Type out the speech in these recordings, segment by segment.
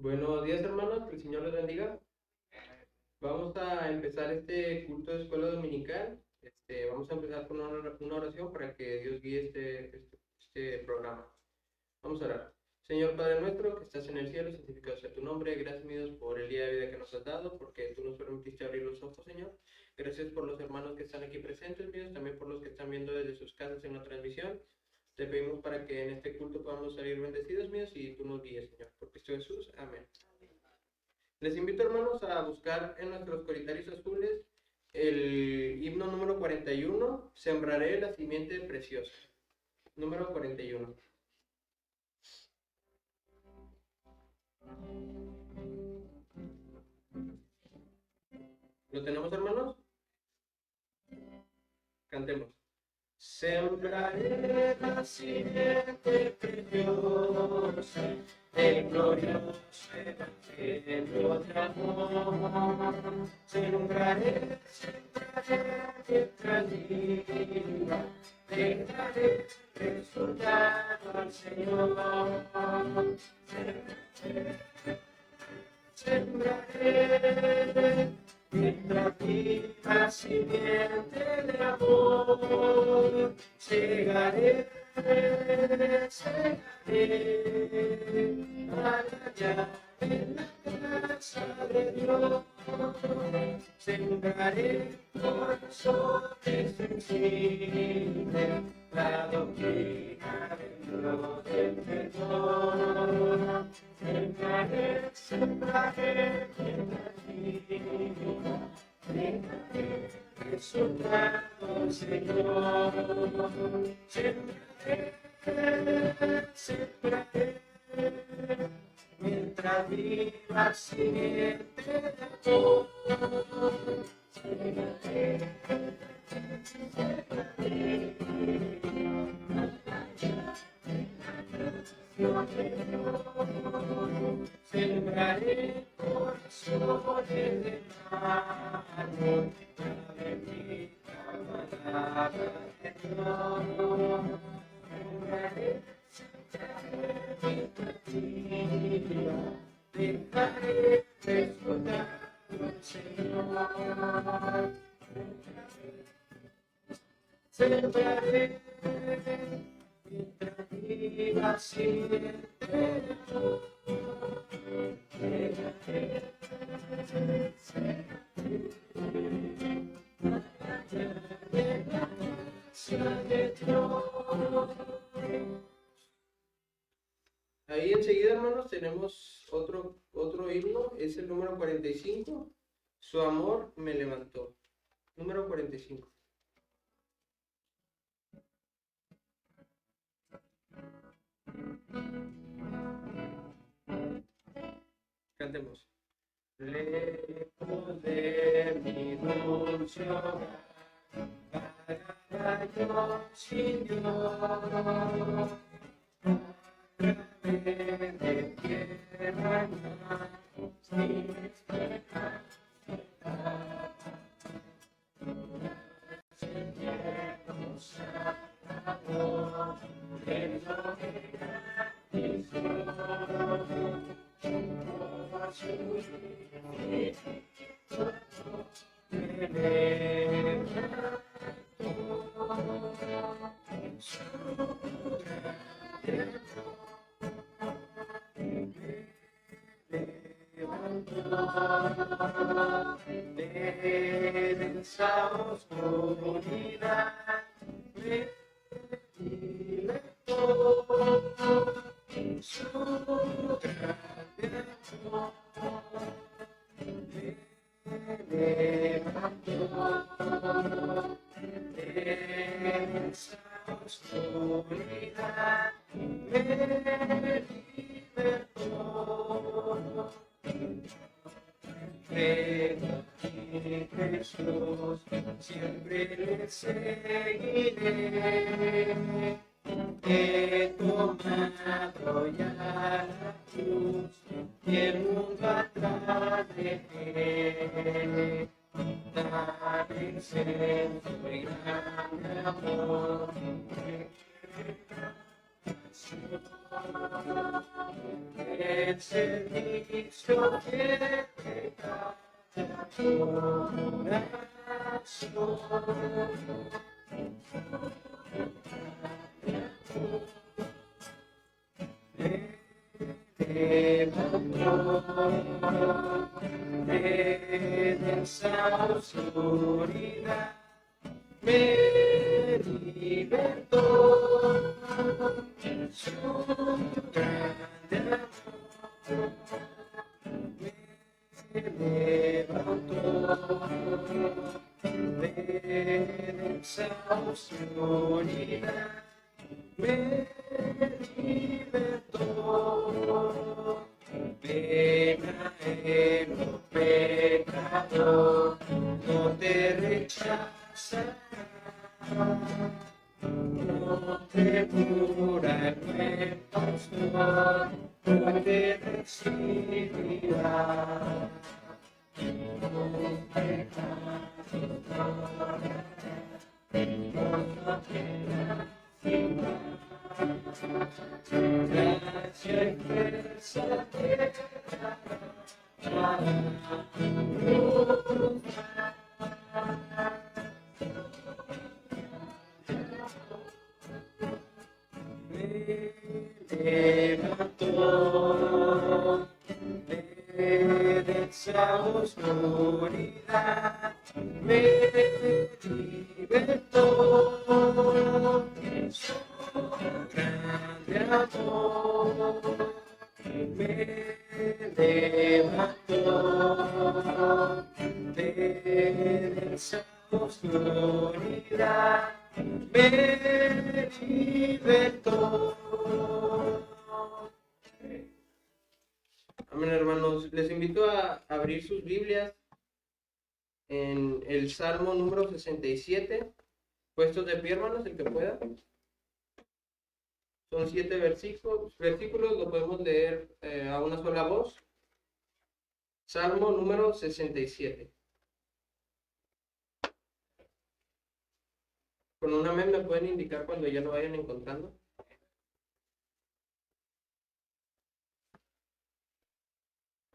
Buenos días, hermanos, que el Señor les bendiga. Vamos a empezar este culto de escuela dominical. Vamos a empezar con una oración para que Dios guíe este programa. Vamos a orar. Señor Padre nuestro, que estás en el cielo, santificado sea tu nombre. Gracias, mi Dios, por el día de vida que nos has dado, porque tú nos permitiste abrir los ojos, Señor. Gracias por los hermanos que están aquí presentes, mi Dios, también por los que están viendo desde sus casas en la transmisión. Te pedimos para que en este culto podamos salir bendecidos, míos, y tú nos guíes, Señor. Por Cristo Jesús. Amén. Les invito, hermanos, a buscar en nuestros coritarios azules el himno número 41, Sembraré la simiente preciosa. Número 41. ¿Lo tenemos, hermanos? Cantemos. Sembraré la simiente preciosa, el glorioso evangelio de amor. Sembraré mientras viva, dejaré resultado al Señor. Sembraré mientras viva simiente de amor, segaré allá en la casa de Dios. Sembraré corazones sensibles, la doctrina del Dios del perdón. Sembraré mientras viva, dejaré resultado, Señor. Sembraré mientras viva simiente de amor. Sembraré corazones de mano, de mi palabra de Dios. Sembraré mientras viva, dejaré resultado al Señor. Sembraré mientras viva simiente de amor. Ahí enseguida, hermanos, tenemos otro himno, es el número 45, Su amor me levantó. Número 45. Cantemos. Lejos de mi dulce hogar, vagaba yo sin Dios. De tierra y mar, sin esperanza, Señor Salvador, en lo que gratis de densa oscuridad me libertó en su grande amor. Me levantó de densa oscuridad, me libertó. Creo en Jesús, siempre le seguiré. He tomado ya la cruz y el mundo atrás dejé. Dar el centro y gran amor. el servicio que te canta tu corazón. De esa oscuridad me libertó en su grande amor, me levantó de esa oscuridad, me libertó. Pena en un pecador, no te rechazará, no te cura el buen pastor, no te recibirá. Los pecados no quedan sin más. Gracia y fuerza te dará me levantó de esa oscuridad, me libertó en su grande amor, me levantó de esa oscuridad, me libertó. Amén, hermanos. Les invito a abrir sus Biblias en el Salmo número 67. Puestos de pie, hermanos, el que pueda. Son 7 versículos, lo podemos leer a una sola voz. Salmo número 67. Con un amén me pueden indicar cuando ya lo vayan encontrando.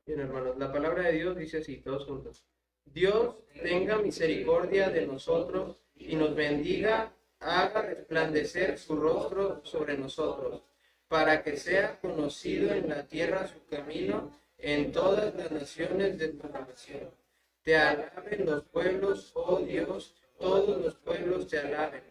Bien, hermanos, la palabra de Dios dice así, todos juntos. Dios tenga misericordia de nosotros y nos bendiga, haga resplandecer su rostro sobre nosotros, para que sea conocido en la tierra su camino, en todas las naciones de tu nación. Te alaben los pueblos, oh Dios, todos los pueblos te alaben.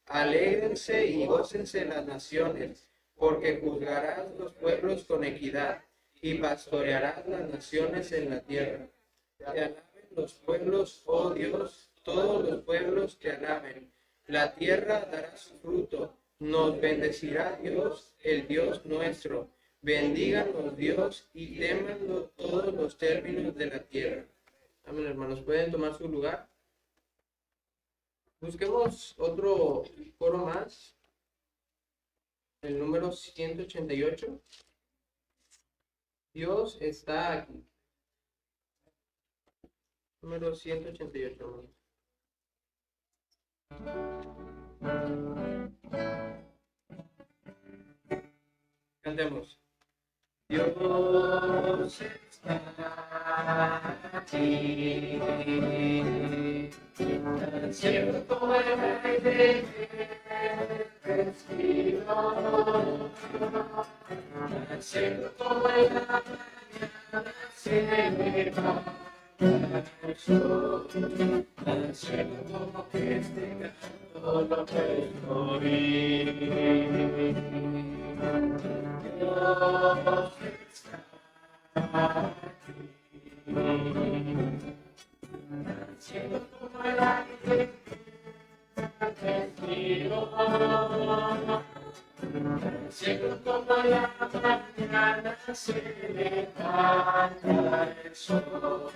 Alégrense y gócense las naciones, porque juzgarás los pueblos con equidad y pastorearás las naciones en la tierra. Te alaben los pueblos, oh Dios, todos los pueblos te alaben. La tierra dará su fruto, nos bendecirá Dios, el Dios nuestro. Bendíganos Dios y témanlo todos los términos de la tierra. Amén, hermanos, pueden tomar su lugar. Busquemos otro coro más, el número 188. Dios está aquí. Número 188. Cantemos. Dios está aquí, tan cierto como el aire respiro, tan cierto como en la mañana se levanta el sol, tan cierto como que este canto lo puedo oír. Dios está aquí, tan cierto como el aire respiro, tan cierto como la mañana se levanta el sol,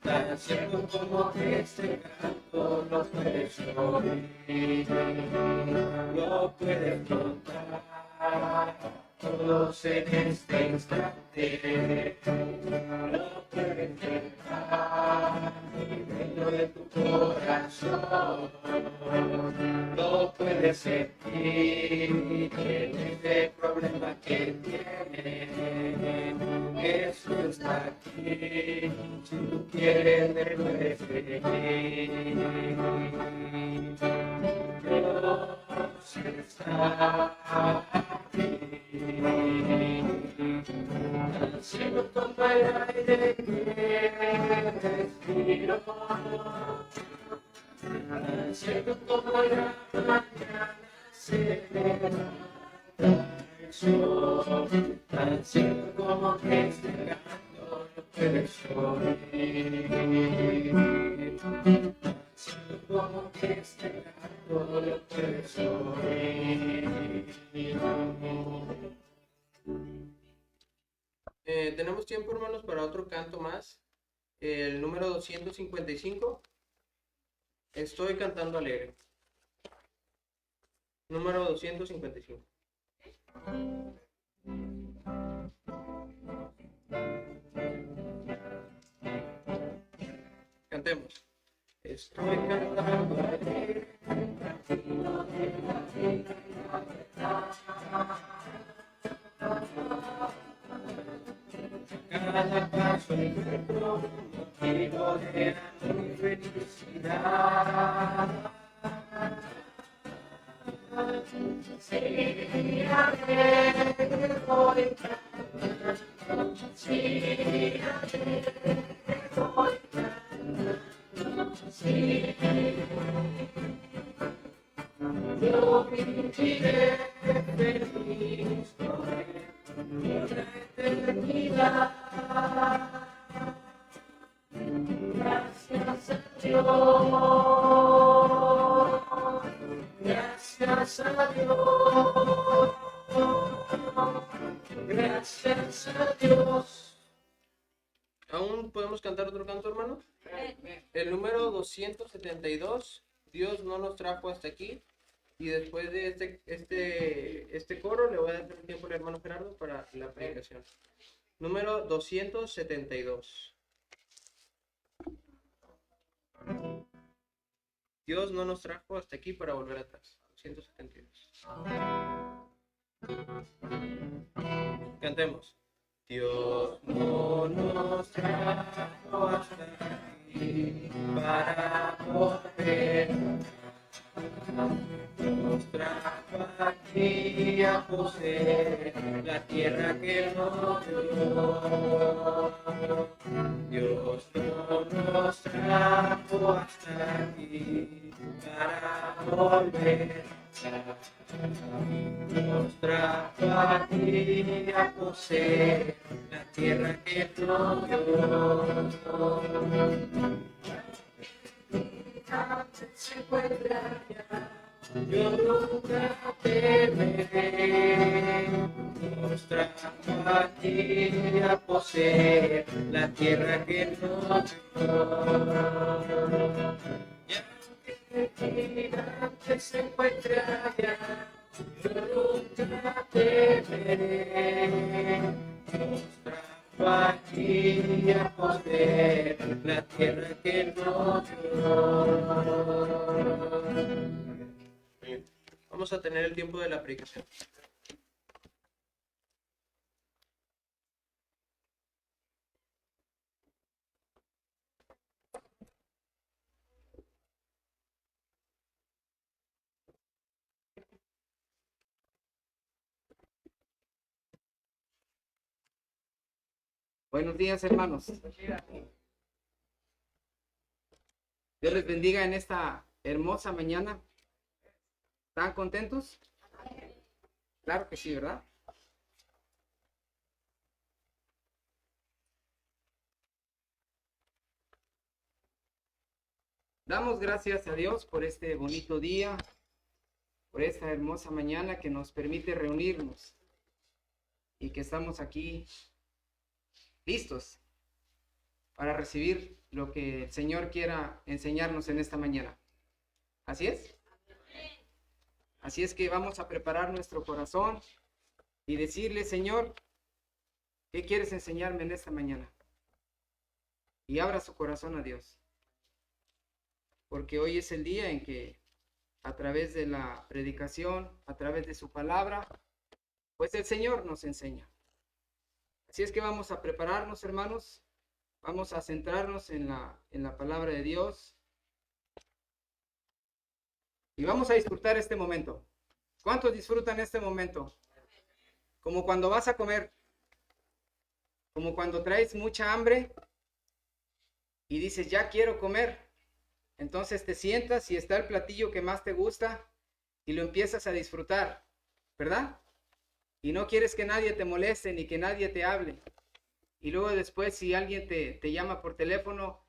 tan cierto como este canto lo puedes oír, lo puedes notar. Todos en este instante lo pueden dejar y dentro de tu corazón lo puedes sentir en este problema que tienes. Jesús está aquí, si tú quieres, Él puede seguir. Dios está aquí. El cielo toma el aire que respiro. El cielo toma la mañana, se levanta el sol. Tan cielo como que este canto no puede oír. Tan cielo como que este canto no puedes oír. Tenemos tiempo, hermanos, para otro canto más. El número 255. Estoy cantando alegre. Número 255. Cantemos. Estoy cantando alegre. Cada paso encuentro un motivo de amor y felicidad. Sí, alegre voy cantando, sí, alegre voy cantando, sí. Yo viviré feliz por la eternidad. Gracias a Dios, gracias a Dios, gracias a Dios. ¿Aún podemos cantar otro canto, hermano? El número 272, Dios no nos trajo hasta aquí. Y después de este coro le voy a dar el tiempo al hermano Gerardo para la predicación. Número 272. Dios no nos trajo hasta aquí para volver atrás. 272. Cantemos. Dios no nos trajo hasta aquí para volver. Nos trajo aquí a poseer la tierra que nos dio. Dios no nos trajo hasta aquí para volver. Nos trajo aquí a poseer la tierra que nos dio. Se encuentra allá, yo nunca temeré. Nos trajo aquí a poseer la tierra que nos dio. Ya que antes se encuentra allá, yo nunca temeré. Nos trajo aquí a poseer la tierra que nos dio. Vamos a tener el tiempo de la predicación. Buenos días, hermanos. Dios les bendiga en esta hermosa mañana. ¿Están contentos? Claro que sí, ¿verdad? Damos gracias a Dios por este bonito día, por esta hermosa mañana que nos permite reunirnos y que estamos aquí listos para recibir lo que el Señor quiera enseñarnos en esta mañana. ¿Así es? Así es que vamos a preparar nuestro corazón y decirle, Señor, ¿qué quieres enseñarme en esta mañana? Y abra su corazón a Dios. Porque hoy es el día en que a través de la predicación, a través de su palabra, pues el Señor nos enseña. Así es que vamos a prepararnos, hermanos, vamos a centrarnos en la palabra de Dios y vamos a disfrutar este momento. ¿Cuántos disfrutan este momento? Como cuando vas a comer, como cuando traes mucha hambre y dices, ya quiero comer. Entonces te sientas y está el platillo que más te gusta y lo empiezas a disfrutar, ¿verdad? Y no quieres que nadie te moleste ni que nadie te hable. Y luego después si alguien te llama por teléfono,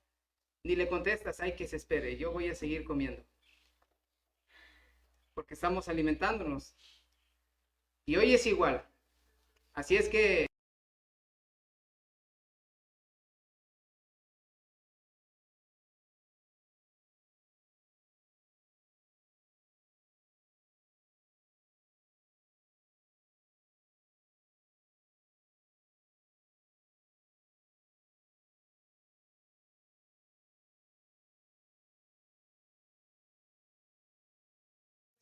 ni le contestas, ay, que se espere, yo voy a seguir comiendo. Porque estamos alimentándonos. Y hoy es igual. Así es que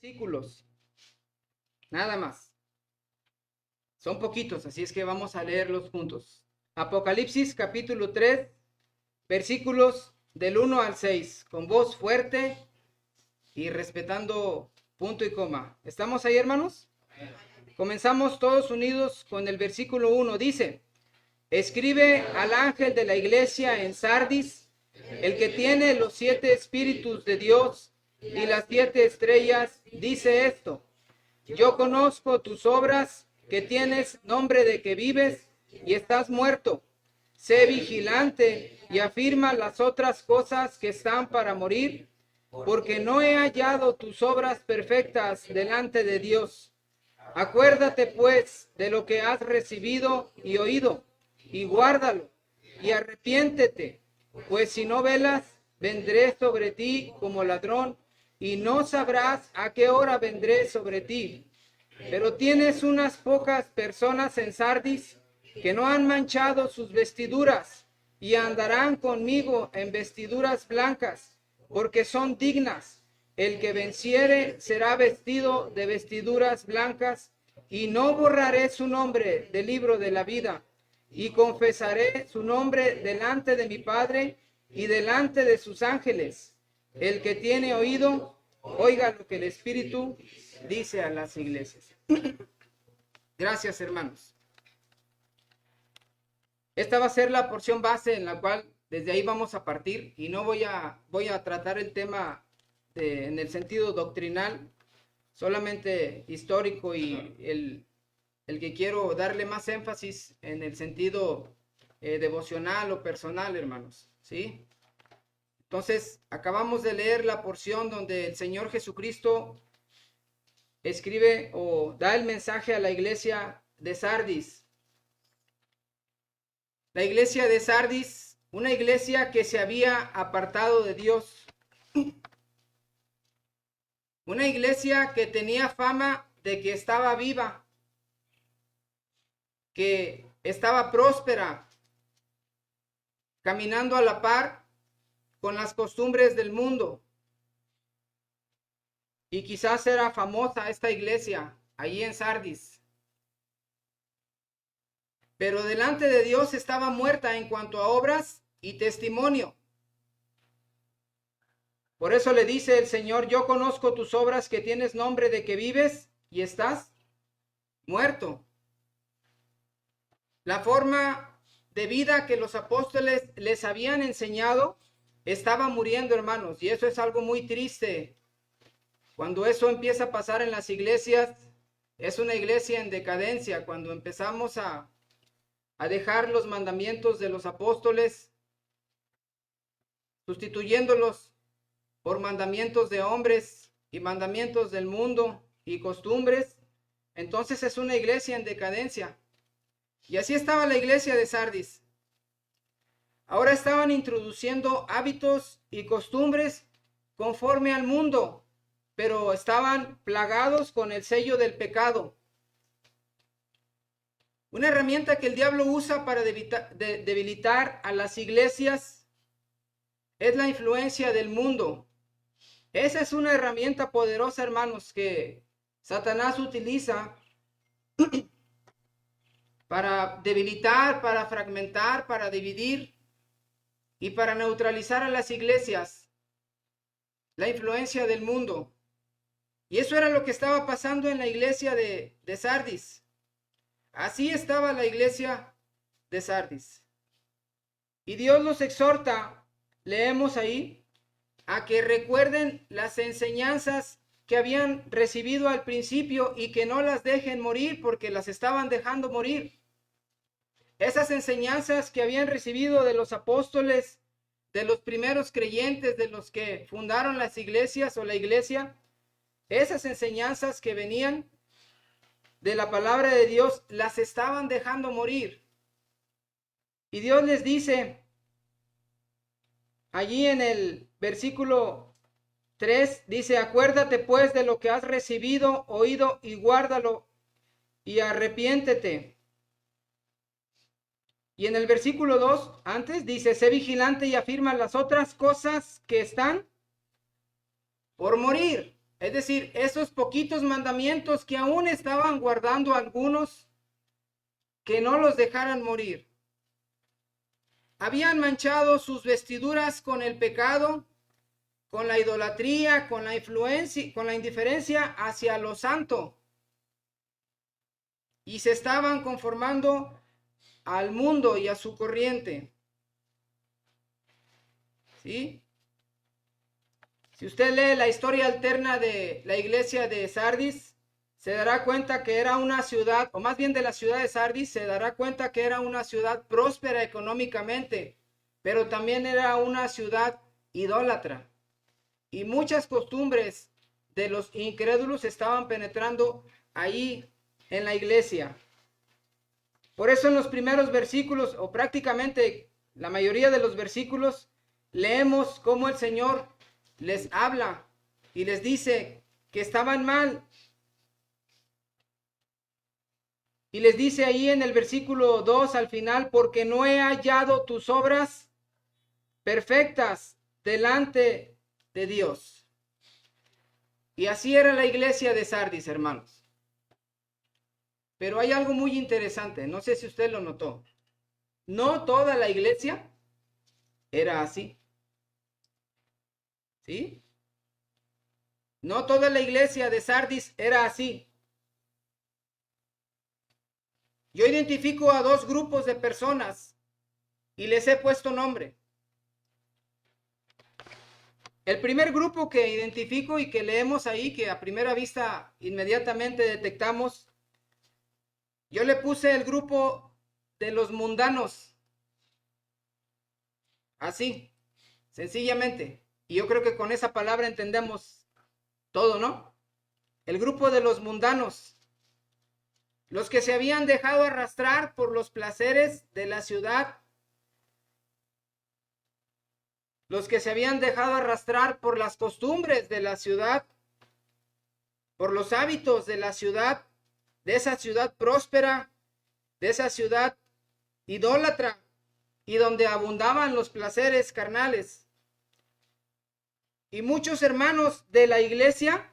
versículos, nada más. Son poquitos, así es que vamos a leerlos juntos. Apocalipsis capítulo 3, versículos del 1 al 6, con voz fuerte y respetando punto y coma. ¿Estamos ahí, hermanos? Comenzamos todos unidos con el versículo 1. Dice, escribe al ángel de la iglesia en Sardis, el que tiene los 7 espíritus de Dios y las 7 estrellas, dice esto. Yo conozco tus obras, que tienes nombre de que vives y estás muerto. Sé vigilante y afirma las otras cosas que están para morir, porque no he hallado tus obras perfectas delante de Dios. Acuérdate pues de lo que has recibido y oído, y guárdalo, y arrepiéntete, pues si no velas, vendré sobre ti como ladrón, y no sabrás a qué hora vendré sobre ti. Pero tienes unas pocas personas en Sardis que no han manchado sus vestiduras y andarán conmigo en vestiduras blancas, porque son dignas. El que venciere será vestido de vestiduras blancas, y no borraré su nombre del libro de la vida, y confesaré su nombre delante de mi Padre y delante de sus ángeles. El que tiene oído, oiga lo que el Espíritu dice a las iglesias. Gracias, hermanos. Esta va a ser la porción base en la cual desde ahí vamos a partir, y no voy a tratar el tema en el sentido doctrinal, solamente histórico, y el que quiero darle más énfasis en el sentido devocional o personal, hermanos, ¿sí? Entonces, acabamos de leer la porción donde el Señor Jesucristo escribe o da el mensaje a la iglesia de Sardis. La iglesia de Sardis, una iglesia que se había apartado de Dios. Una iglesia que tenía fama de que estaba viva, que estaba próspera, caminando a la par con las costumbres del mundo. Y quizás era famosa esta iglesia allí en Sardis. Pero delante de Dios estaba muerta en cuanto a obras y testimonio. Por eso le dice el Señor, yo conozco tus obras, que tienes nombre de que vives y estás muerto. La forma de vida que los apóstoles les habían enseñado estaba muriendo, hermanos, y eso es algo muy triste. Cuando eso empieza a pasar en las iglesias, es una iglesia en decadencia. Cuando empezamos a dejar los mandamientos de los apóstoles, sustituyéndolos por mandamientos de hombres y mandamientos del mundo y costumbres, entonces es una iglesia en decadencia. Y así estaba la iglesia de Sardis. Ahora estaban introduciendo hábitos y costumbres conforme al mundo, pero estaban plagados con el sello del pecado. Una herramienta que el diablo usa para debilitar a las iglesias es la influencia del mundo. Esa es una herramienta poderosa, hermanos, que Satanás utiliza para debilitar, para fragmentar, para dividir y para neutralizar a las iglesias, la influencia del mundo. Y eso era lo que estaba pasando en la iglesia de Sardis. Así estaba la iglesia de Sardis. Y Dios los exhorta, leemos ahí, a que recuerden las enseñanzas que habían recibido al principio y que no las dejen morir porque las estaban dejando morir. Esas enseñanzas que habían recibido de los apóstoles, de los primeros creyentes, de los que fundaron las iglesias o la iglesia, esas enseñanzas que venían de la palabra de Dios, las estaban dejando morir. Y Dios les dice, allí en el versículo 3, dice, acuérdate pues de lo que has recibido, oído, y guárdalo, y arrepiéntete. Y en el versículo 2, antes, dice, sé vigilante y afirma las otras cosas que están por morir. Es decir, esos poquitos mandamientos que aún estaban guardando algunos, que no los dejaran morir. Habían manchado sus vestiduras con el pecado, con la idolatría, con la influencia, con la indiferencia hacia lo santo. Y se estaban conformando al mundo y a su corriente. ¿Sí? Si usted lee la historia alterna de la iglesia de Sardis, se dará cuenta que era una ciudad, o más bien de la ciudad de Sardis, se dará cuenta que era una ciudad próspera económicamente, pero también era una ciudad idólatra. Y muchas costumbres de los incrédulos estaban penetrando ahí en la iglesia. Por eso en los primeros versículos, o prácticamente la mayoría de los versículos, leemos cómo el Señor les habla y les dice que estaban mal. Y les dice ahí en el versículo 2 al final, porque no he hallado tus obras perfectas delante de Dios. Y así era la iglesia de Sardis, hermanos. Pero hay algo muy interesante, no sé si usted lo notó. No toda la iglesia era así. ¿Sí? No toda la iglesia de Sardis era así. Yo identifico a dos grupos de personas y les he puesto nombre. El primer grupo que identifico y que leemos ahí, que a primera vista inmediatamente detectamos, yo le puse el grupo de los mundanos. Así, sencillamente. Y yo creo que con esa palabra entendemos todo, ¿no? El grupo de los mundanos. Los que se habían dejado arrastrar por los placeres de la ciudad. Los que se habían dejado arrastrar por las costumbres de la ciudad. Por los hábitos de la ciudad. De esa ciudad próspera. De esa ciudad idólatra. Y donde abundaban los placeres carnales. Y muchos hermanos de la iglesia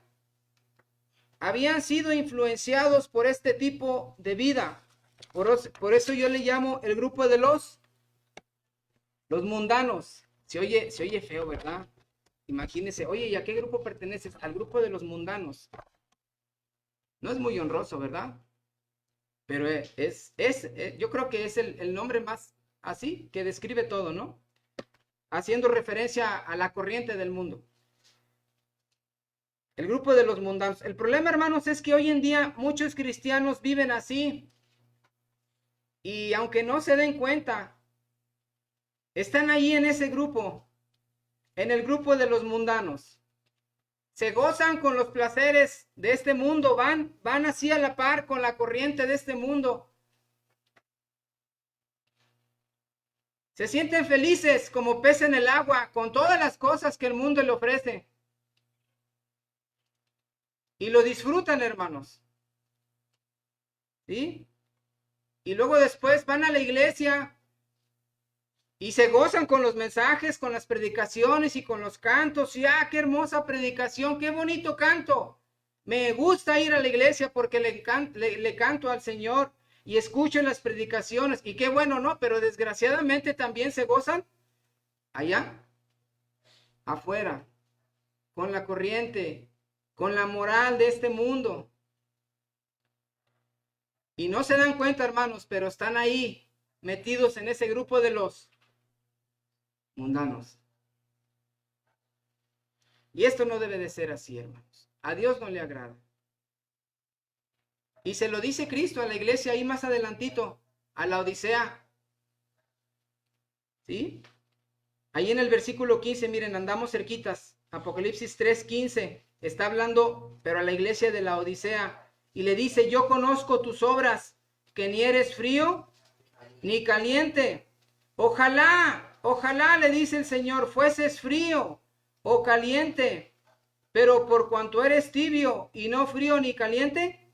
habían sido influenciados por este tipo de vida. Por eso yo le llamo el grupo de los mundanos. Se oye feo, ¿verdad? Imagínese, oye, ¿y a qué grupo perteneces? Al grupo de los mundanos. No es muy honroso, ¿verdad? Pero yo creo que es el nombre más así, que describe todo, ¿no? Haciendo referencia a la corriente del mundo. El grupo de los mundanos. El problema, hermanos, es que hoy en día muchos cristianos viven así. Y aunque no se den cuenta, están ahí en ese grupo, en el grupo de los mundanos. Se gozan con los placeres de este mundo, van así a la par con la corriente de este mundo. Se sienten felices como pez en el agua con todas las cosas que el mundo le ofrece. Y lo disfrutan, hermanos. ¿Sí? Y luego después van a la iglesia Y se gozan con los mensajes, con las predicaciones y con los cantos. Y qué hermosa predicación, qué bonito canto. Me gusta ir a la iglesia porque le canto al Señor y escucho las predicaciones. Y qué bueno, ¿no? Pero desgraciadamente también se gozan allá, afuera, con la corriente, con la moral de este mundo. Y no se dan cuenta, hermanos, pero están ahí, metidos en ese grupo de los mundanos. Y esto no debe de ser así, hermanos. A Dios no le agrada. Y se lo dice Cristo a la iglesia ahí más adelantito, a la Odisea. ¿Sí? Ahí en el versículo 15, miren, andamos cerquitas. Apocalipsis 3:15 está hablando, pero a la iglesia de la Odisea. Y le dice, yo conozco tus obras, que ni eres frío ni caliente. Ojalá, le dice el Señor, fueses frío o caliente, pero por cuanto eres tibio y no frío ni caliente.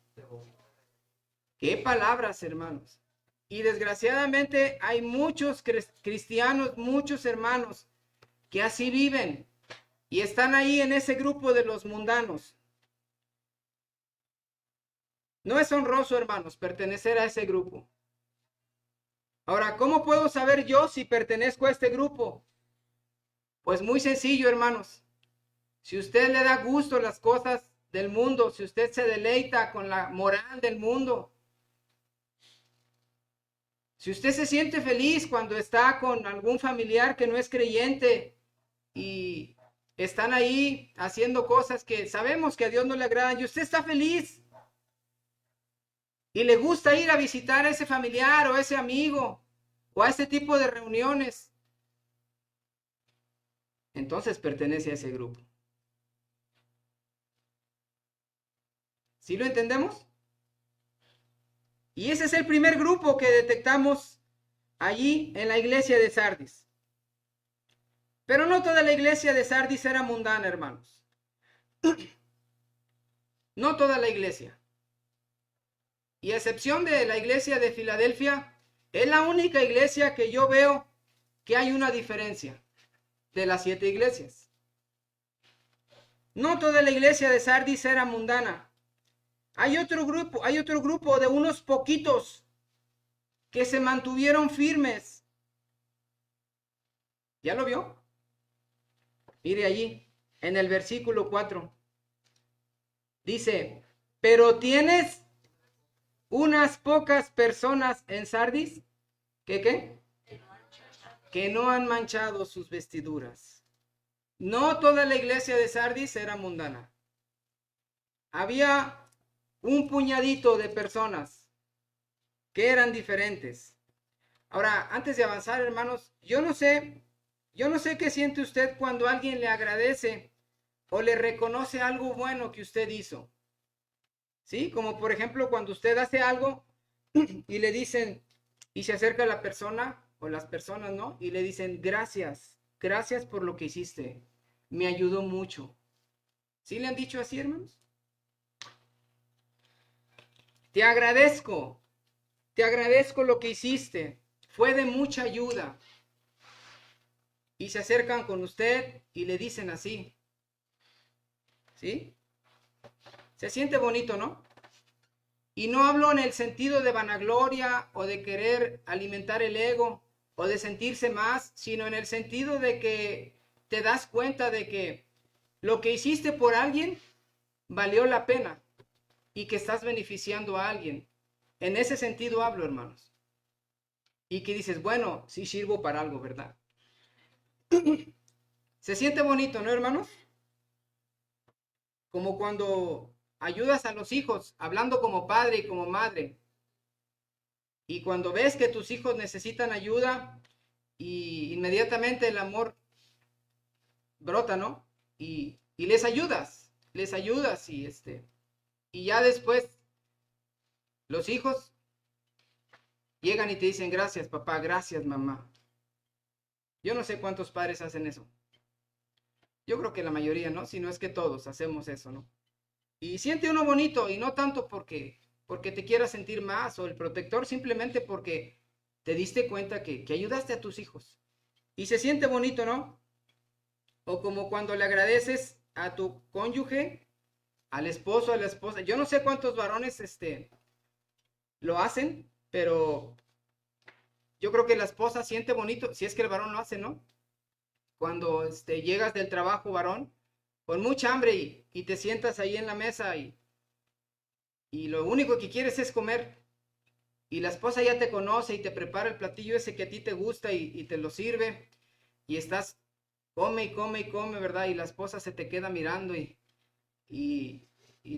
Qué palabras, hermanos. Y desgraciadamente hay muchos cristianos, muchos hermanos que así viven y están ahí en ese grupo de los mundanos. No es honroso, hermanos, pertenecer a ese grupo. Ahora, ¿cómo puedo saber yo si pertenezco a este grupo? Pues muy sencillo, hermanos. Si usted le da gusto a las cosas del mundo, si usted se deleita con la moral del mundo, si usted se siente feliz cuando está con algún familiar que no es creyente y están ahí haciendo cosas que sabemos que a Dios no le agradan y usted está feliz y le gusta ir a visitar a ese familiar o a ese amigo o a ese tipo de reuniones, entonces pertenece a ese grupo. ¿Sí lo entendemos? Y ese es el primer grupo que detectamos allí en la iglesia de Sardis. Pero no toda la iglesia de Sardis era mundana, hermanos. No toda la iglesia. Y a excepción de la iglesia de Filadelfia, es la única iglesia que yo veo que hay una diferencia de las 7 iglesias. No toda la iglesia de Sardis era mundana. Hay otro grupo de unos poquitos que se mantuvieron firmes. ¿Ya lo vio? Mire allí, en el versículo 4. Dice, pero tienes unas pocas personas en Sardis, ¿qué? Que no han manchado sus vestiduras. No toda la iglesia de Sardis era mundana. Había un puñadito de personas que eran diferentes. Ahora, antes de avanzar, hermanos, yo no sé qué siente usted cuando alguien le agradece o le reconoce algo bueno que usted hizo. ¿Sí? Como por ejemplo cuando usted hace algo y le dicen, y se acerca la persona o las personas, ¿no? Y le dicen, gracias por lo que hiciste, me ayudó mucho. ¿Sí le han dicho así, hermanos? Te agradezco lo que hiciste, fue de mucha ayuda. Y se acercan con usted y le dicen así. ¿Sí? Se siente bonito, ¿no? Y no hablo en el sentido de vanagloria o de querer alimentar el ego o de sentirse más, sino en el sentido de que te das cuenta de que lo que hiciste por alguien valió la pena y que estás beneficiando a alguien. En ese sentido hablo, hermanos. Y que dices, bueno, sí sirvo para algo, ¿verdad? Se siente bonito, ¿no, hermanos? Como cuando ayudas a los hijos, hablando como padre y como madre. Y cuando ves que tus hijos necesitan ayuda, y inmediatamente el amor brota, ¿no? Y les ayudas y ya después los hijos llegan y te dicen, gracias papá, gracias mamá. Yo no sé cuántos padres hacen eso. Yo creo que la mayoría, ¿no? Si no es que todos hacemos eso, ¿no? Y siente uno bonito, y no tanto porque te quieras sentir más o el protector, simplemente porque te diste cuenta que ayudaste a tus hijos. Y se siente bonito, ¿no? O como cuando le agradeces a tu cónyuge, al esposo, a la esposa. Yo no sé cuántos varones lo hacen, pero yo creo que la esposa siente bonito, si es que el varón lo hace, ¿no? Cuando llegas del trabajo, varón, con mucha hambre y te sientas ahí en la mesa y lo único que quieres es comer. Y la esposa ya te conoce y te prepara el platillo ese que a ti te gusta y te lo sirve. Y estás, come y come y come, ¿verdad? Y la esposa se te queda mirando y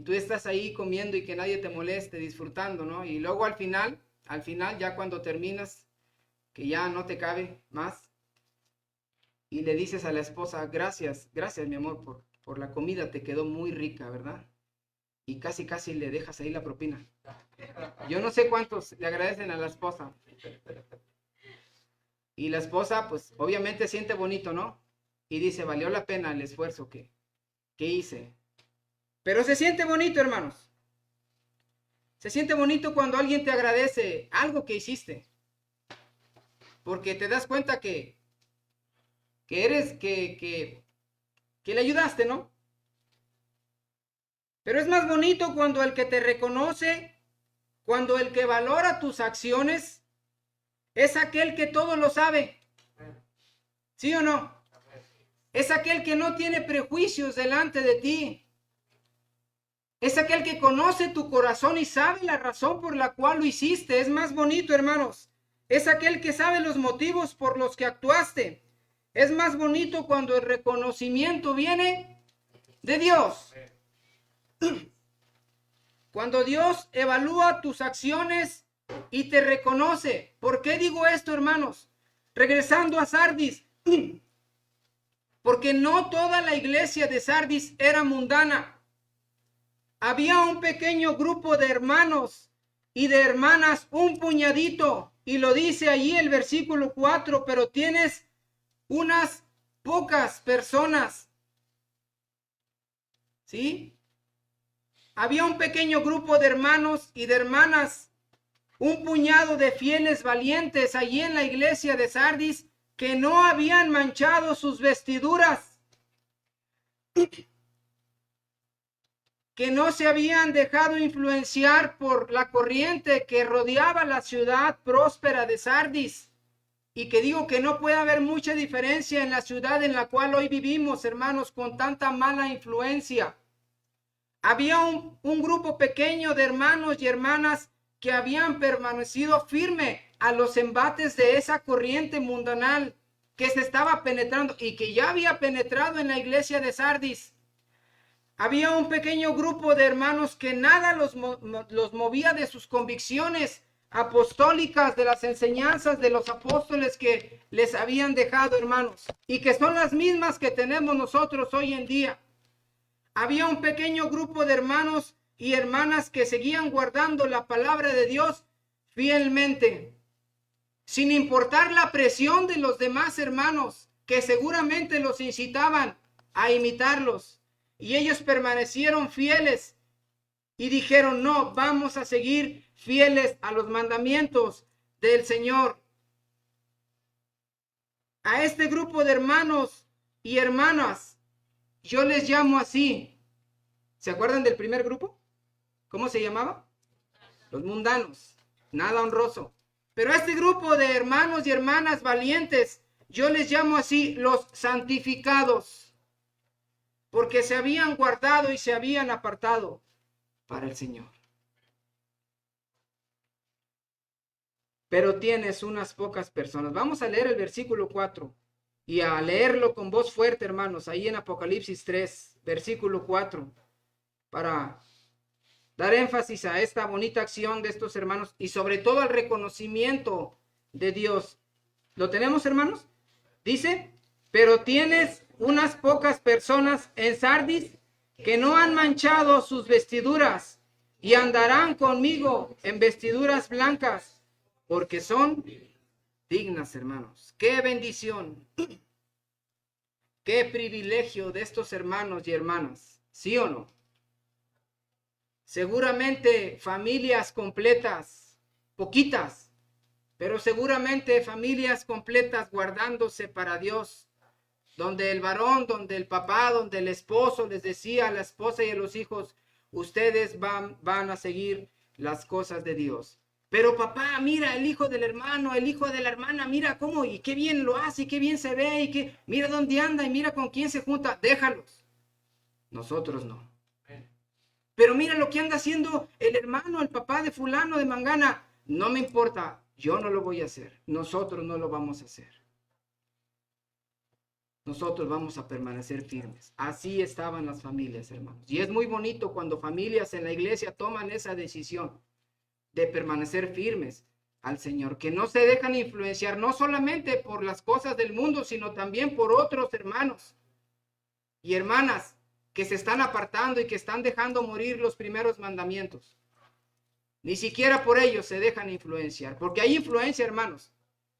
tú estás ahí comiendo y que nadie te moleste, disfrutando, ¿no? Y luego al final, ya cuando terminas, que ya no te cabe más, y le dices a la esposa, gracias mi amor por la comida, te quedó muy rica, ¿verdad? Y casi le dejas ahí la propina. Yo no sé cuántos le agradecen a la esposa. Y la esposa, pues obviamente siente bonito, ¿no? Y dice, valió la pena el esfuerzo que hice. Pero se siente bonito, hermanos. Se siente bonito cuando alguien te agradece algo que hiciste. Porque te das cuenta que le ayudaste, ¿no? Pero es más bonito cuando el que te reconoce, cuando el que valora tus acciones, es aquel que todo lo sabe. ¿Sí o no? Es aquel que no tiene prejuicios delante de ti. Es aquel que conoce tu corazón y sabe la razón por la cual lo hiciste. Es más bonito, hermanos. Es aquel que sabe los motivos por los que actuaste. Es más bonito cuando el reconocimiento viene de Dios. Cuando Dios evalúa tus acciones y te reconoce. ¿Por qué digo esto, hermanos? Regresando a Sardis. Porque no toda la iglesia de Sardis era mundana. Había un pequeño grupo de hermanos y de hermanas, un puñadito, y lo dice allí el versículo 4, pero tienes unas pocas personas. ¿Sí? Había un pequeño grupo de hermanos y de hermanas, un puñado de fieles valientes allí en la iglesia de Sardis que no habían manchado sus vestiduras, que no se habían dejado influenciar por la corriente que rodeaba la ciudad próspera de Sardis. Y que digo que no puede haber mucha diferencia en la ciudad en la cual hoy vivimos, hermanos, con tanta mala influencia. Había un grupo pequeño de hermanos y hermanas que habían permanecido firme a los embates de esa corriente mundanal que se estaba penetrando y que ya había penetrado en la iglesia de Sardis. Había un pequeño grupo de hermanos que nada los movía de sus convicciones apostólicas, de las enseñanzas de los apóstoles que les habían dejado, hermanos, y que son las mismas que tenemos nosotros hoy en día. Había un pequeño grupo de hermanos y hermanas que seguían guardando la palabra de Dios fielmente, sin importar la presión de los demás hermanos, que seguramente los incitaban a imitarlos. Y ellos permanecieron fieles y dijeron, no, vamos a seguir fieles a los mandamientos del Señor. A este grupo de hermanos y hermanas, yo les llamo así. ¿Se acuerdan del primer grupo? ¿Cómo se llamaba? Los mundanos. Nada honroso. Pero a este grupo de hermanos y hermanas valientes, yo les llamo así los santificados. Porque se habían guardado y se habían apartado para el Señor. Pero tienes unas pocas personas. Vamos a leer el versículo 4 y a leerlo con voz fuerte, hermanos, ahí en Apocalipsis 3, versículo 4, para dar énfasis a esta bonita acción de estos hermanos y sobre todo al reconocimiento de Dios. ¿Lo tenemos, hermanos? Dice, pero tienes unas pocas personas en Sardis que no han manchado sus vestiduras y andarán conmigo en vestiduras blancas, porque son dignas, hermanos. ¡Qué bendición! ¡Qué privilegio de estos hermanos y hermanas! ¿Sí o no? Seguramente familias completas, poquitas, pero seguramente familias completas guardándose para Dios, donde el varón, donde el papá, donde el esposo les decía a la esposa y a los hijos, ustedes van a seguir las cosas de Dios. Pero papá, mira el hijo del hermano, el hijo de la hermana, mira cómo y qué bien lo hace, y qué bien se ve, y que mira dónde anda y mira con quién se junta, déjalos. Nosotros no. Pero mira lo que anda haciendo el hermano, el papá de fulano, de mangana. No me importa, yo no lo voy a hacer. Nosotros no lo vamos a hacer. Nosotros vamos a permanecer firmes. Así estaban las familias, hermanos. Y es muy bonito cuando familias en la iglesia toman esa decisión de permanecer firmes al Señor, que no se dejan influenciar no solamente por las cosas del mundo, sino también por otros hermanos y hermanas que se están apartando y que están dejando morir los primeros mandamientos. Ni siquiera por ellos se dejan influenciar, porque hay influencia, hermanos.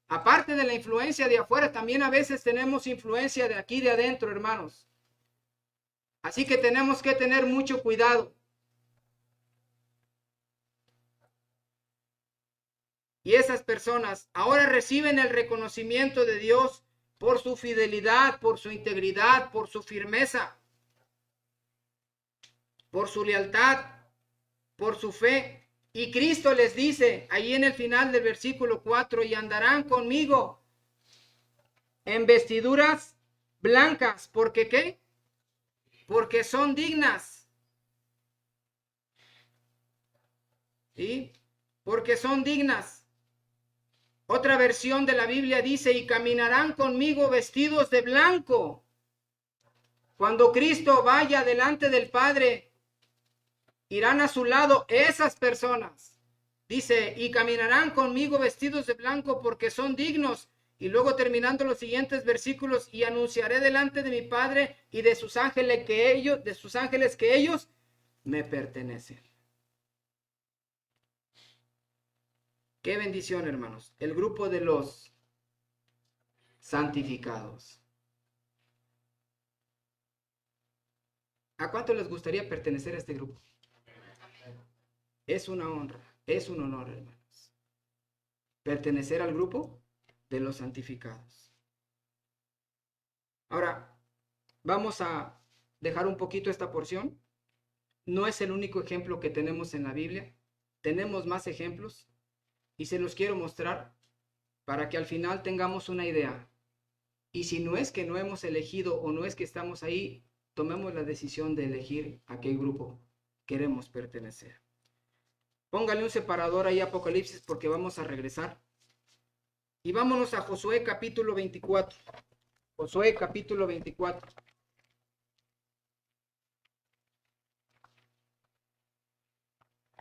Aparte de la influencia de afuera, también a veces tenemos influencia de aquí, de adentro, hermanos. Así que tenemos que tener mucho cuidado. Y esas personas ahora reciben el reconocimiento de Dios por su fidelidad, por su integridad, por su firmeza, por su lealtad, por su fe. Y Cristo les dice ahí en el final del versículo 4, y andarán conmigo en vestiduras blancas. ¿Por qué? Porque son dignas. ¿Sí? Porque son dignas. Otra versión de la Biblia dice, y caminarán conmigo vestidos de blanco. Cuando Cristo vaya delante del Padre, irán a su lado esas personas. Dice, y caminarán conmigo vestidos de blanco porque son dignos. Y luego terminando los siguientes versículos, y anunciaré delante de mi Padre y de sus ángeles que ellos me pertenecen. Qué bendición, hermanos. El grupo de los santificados. ¿A cuánto les gustaría pertenecer a este grupo? Es una honra, es un honor, hermanos. Pertenecer al grupo de los santificados. Ahora, vamos a dejar un poquito esta porción. No es el único ejemplo que tenemos en la Biblia. Tenemos más ejemplos y se los quiero mostrar para que al final tengamos una idea. Y si no es que no hemos elegido o no es que estamos ahí, tomemos la decisión de elegir a qué grupo queremos pertenecer. Póngale un separador ahí a Apocalipsis porque vamos a regresar. Y vámonos a Josué capítulo 24. Josué capítulo 24.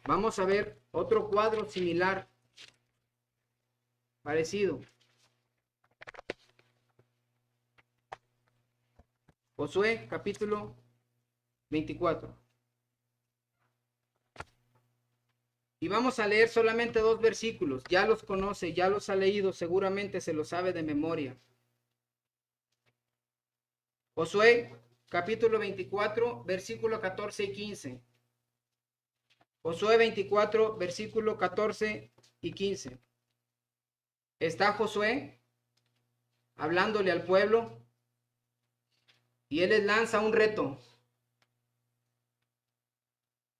Vamos a ver otro cuadro similar, parecido. Josué capítulo 24. Y vamos a leer solamente 2 versículos. Ya los conoce, ya los ha leído, seguramente se los sabe de memoria. Josué capítulo 24, versículo 14 y 15. Josué 24, versículo 14 y 15. Está Josué hablándole al pueblo y él les lanza un reto.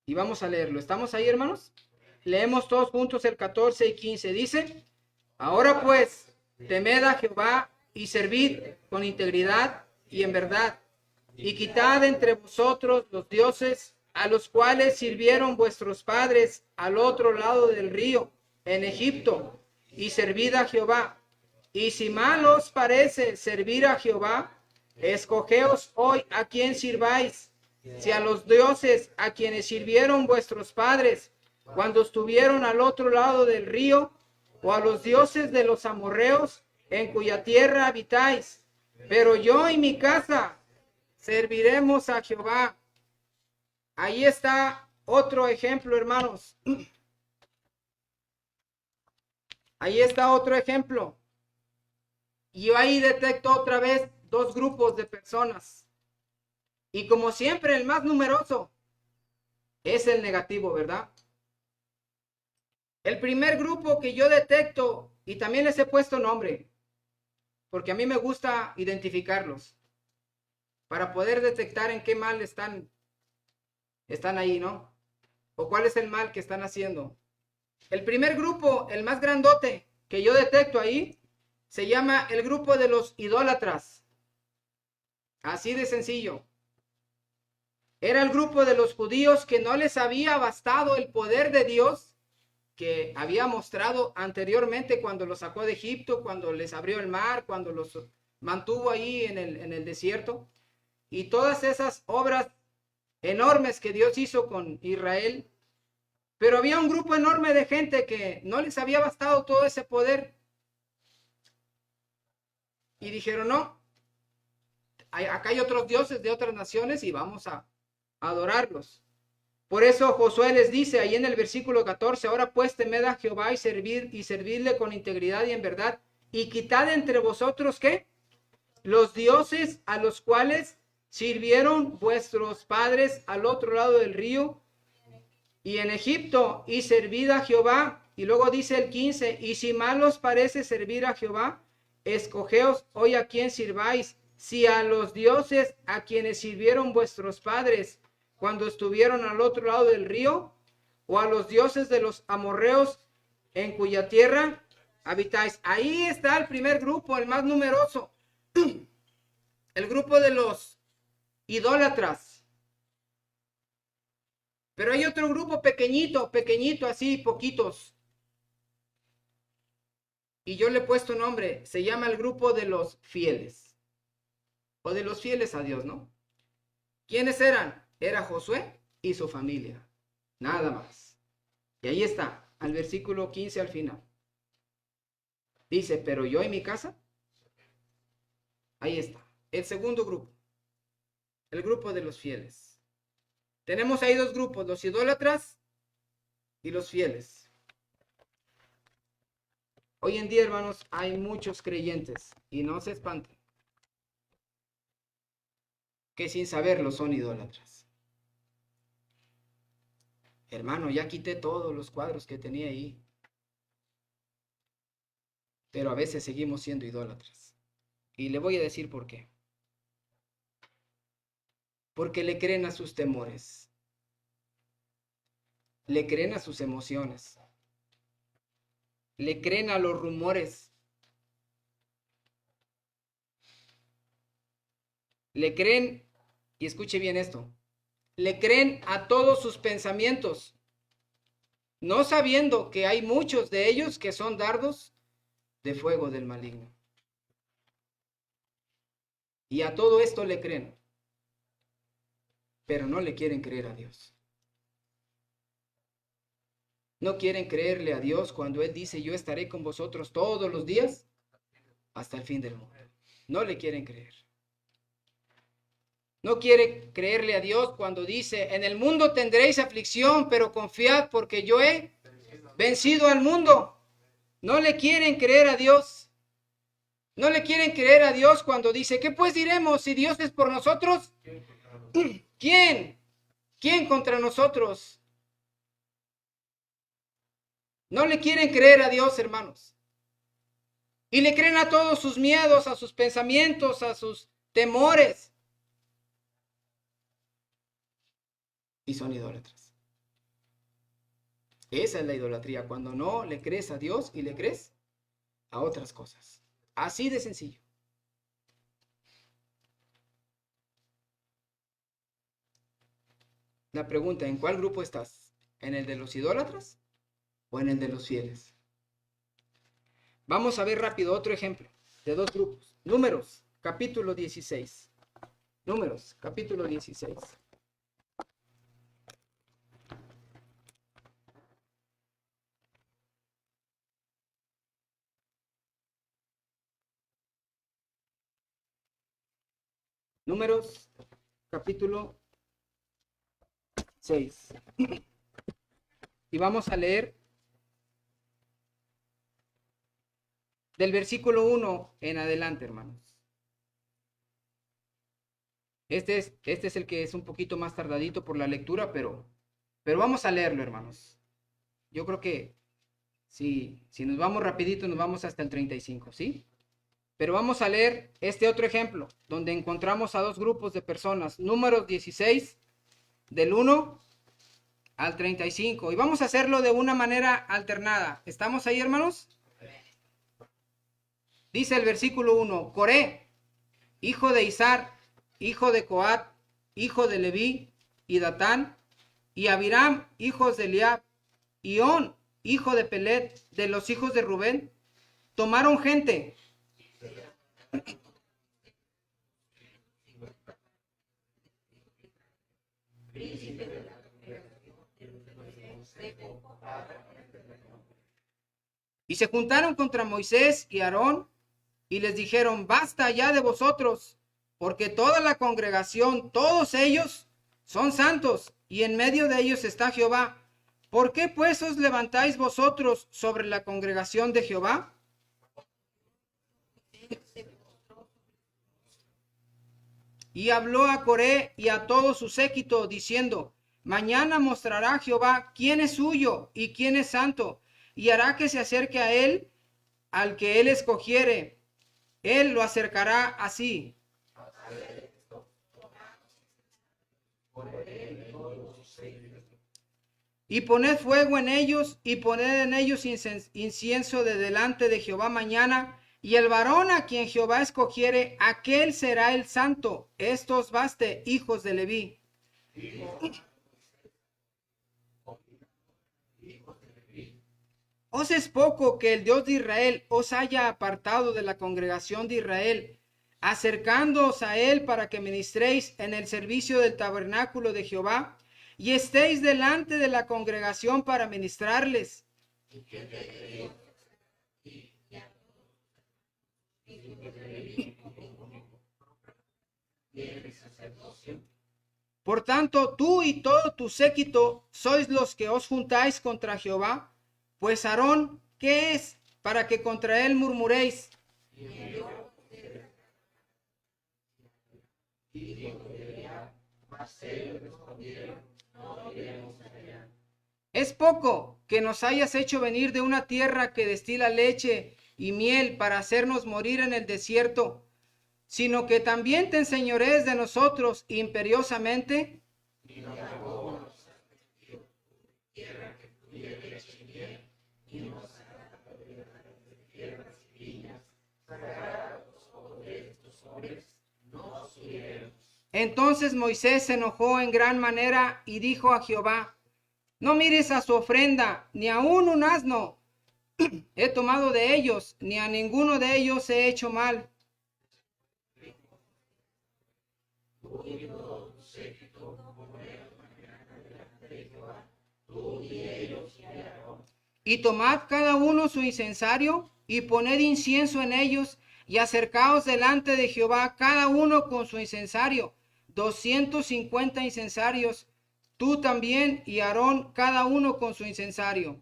Y vamos a leerlo. ¿Estamos ahí, hermanos? Leemos todos juntos el 14 y 15. Dice, ahora pues, temed a Jehová y servid con integridad y en verdad, y quitad entre vosotros los dioses a los cuales sirvieron vuestros padres al otro lado del río, en Egipto, y servid a Jehová. Y si mal os parece servir a Jehová, escogeos hoy a quien sirváis, si a los dioses a quienes sirvieron vuestros padres cuando estuvieron al otro lado del río, o a los dioses de los amorreos en cuya tierra habitáis. Pero yo y mi casa serviremos a Jehová. Ahí está otro ejemplo, hermanos. Ahí está otro ejemplo. Y yo ahí detecto otra vez 2 grupos de personas. Y como siempre, el más numeroso es el negativo, ¿verdad? El primer grupo que yo detecto y también les he puesto nombre, porque a mí me gusta identificarlos, para poder detectar en qué mal están ahí, ¿no? O cuál es el mal que están haciendo. El primer grupo, el más grandote que yo detecto ahí, se llama el grupo de los idólatras. Así de sencillo. Era el grupo de los judíos que no les había bastado el poder de Dios que había mostrado anteriormente cuando los sacó de Egipto, cuando les abrió el mar, cuando los mantuvo ahí en el desierto. Y todas esas obras enormes que Dios hizo con Israel. Pero había un grupo enorme de gente que no les había bastado todo ese poder. Y dijeron, no, acá hay otros dioses de otras naciones y vamos a adorarlos. Por eso Josué les dice ahí en el versículo 14, ahora pues temed a Jehová y servidle con integridad y en verdad, y quitad entre vosotros, ¿qué? Los dioses a los cuales sirvieron vuestros padres al otro lado del río y en Egipto, y servid a Jehová. Y luego dice el 15, y si mal os parece servir a Jehová, escogeos hoy a quién sirváis, si a los dioses a quienes sirvieron vuestros padres cuando estuvieron al otro lado del río, o a los dioses de los amorreos en cuya tierra habitáis. Ahí está el primer grupo, el más numeroso, el grupo de los idólatras. Pero hay otro grupo pequeñito, así, poquitos. Y yo le he puesto nombre, se llama el grupo de los fieles. O de los fieles a Dios, ¿no? ¿Quiénes eran? Era Josué y su familia. Nada más. Y ahí está, al versículo 15 al final. Dice, pero yo y mi casa. Ahí está. El segundo grupo. El grupo de los fieles. Tenemos ahí dos grupos, los idólatras y los fieles. Hoy en día, hermanos, hay muchos creyentes, y no se espanten, que sin saberlo son idólatras. Hermano, ya quité todos los cuadros que tenía ahí, pero a veces seguimos siendo idólatras. Y le voy a decir por qué. Porque le creen a sus temores, le creen a sus emociones, le creen a los rumores, le creen, y escuche bien esto, le creen a todos sus pensamientos, no sabiendo que hay muchos de ellos que son dardos de fuego del maligno. Y a todo esto le creen, pero no le quieren creer a Dios. No quieren creerle a Dios cuando Él dice, yo estaré con vosotros todos los días hasta el fin del mundo. No le quieren creer. No quiere creerle a Dios cuando dice, en el mundo tendréis aflicción, pero confiad porque yo he vencido al mundo. No le quieren creer a Dios. No le quieren creer a Dios cuando dice, ¿qué pues diremos si Dios es por nosotros? ¿Quién? ¿Quién contra nosotros? No le quieren creer a Dios, hermanos. Y le creen a todos sus miedos, a sus pensamientos, a sus temores. Y son idólatras. Esa es la idolatría, cuando no le crees a Dios y le crees a otras cosas. Así de sencillo. La pregunta, ¿en cuál grupo estás? ¿En el de los idólatras o en el de los fieles? Vamos a ver rápido otro ejemplo de dos grupos. Números, capítulo 16. Números, capítulo 16. Números, capítulo 6. Y vamos a leer del versículo 1 en adelante, hermanos. Este es el que es un poquito más tardadito por la lectura, pero vamos a leerlo, hermanos. Yo creo que Si nos vamos rapidito, nos vamos hasta el 35, ¿sí? Pero vamos a leer este otro ejemplo, donde encontramos a dos grupos de personas. Números 16, del 1 al 35. Y vamos a hacerlo de una manera alternada. ¿Estamos ahí, hermanos? Dice el versículo 1, Coré, hijo de Izar, hijo de Coat, hijo de Leví, y Datán, y Abiram, hijos de Eliab, y On, hijo de Pelet, de los hijos de Rubén, tomaron gente. Y se juntaron contra Moisés y Aarón, y les dijeron, basta ya de vosotros, porque toda la congregación, todos ellos, son santos, y en medio de ellos está Jehová. ¿Por qué pues os levantáis vosotros sobre la congregación de Jehová? Y habló a Coré y a todo su séquito, diciendo, mañana mostrará Jehová quién es suyo y quién es santo, y hará que se acerque a él, al que él escogiere. Él lo acercará así. Y poned fuego en ellos, y poned en ellos incienso de delante de Jehová mañana, y el varón a quien Jehová escogiere, aquel será el santo. Esto os baste, hijos de Leví. ¿Os es poco que el Dios de Israel os haya apartado de la congregación de Israel, acercándoos a él para que ministréis en el servicio del tabernáculo de Jehová, y estéis delante de la congregación para ministrarles? Por tanto, tú y todo tu séquito sois los que os juntáis contra Jehová. Pues Aarón, ¿qué es para que contra él murmuréis? Es poco que nos hayas hecho venir de una tierra que destila leche y miel para hacernos morir en el desierto, sino que también te enseñorees de nosotros imperiosamente. Entonces Moisés se enojó en gran manera y dijo a Jehová, no mires a su ofrenda, ni aun un asno he tomado de ellos, ni a ninguno de ellos he hecho mal. Y tomad cada uno su incensario, y poned incienso en ellos, y acercaos delante de Jehová cada uno con su incensario, 250 incensarios, tú también y Aarón cada uno con su incensario.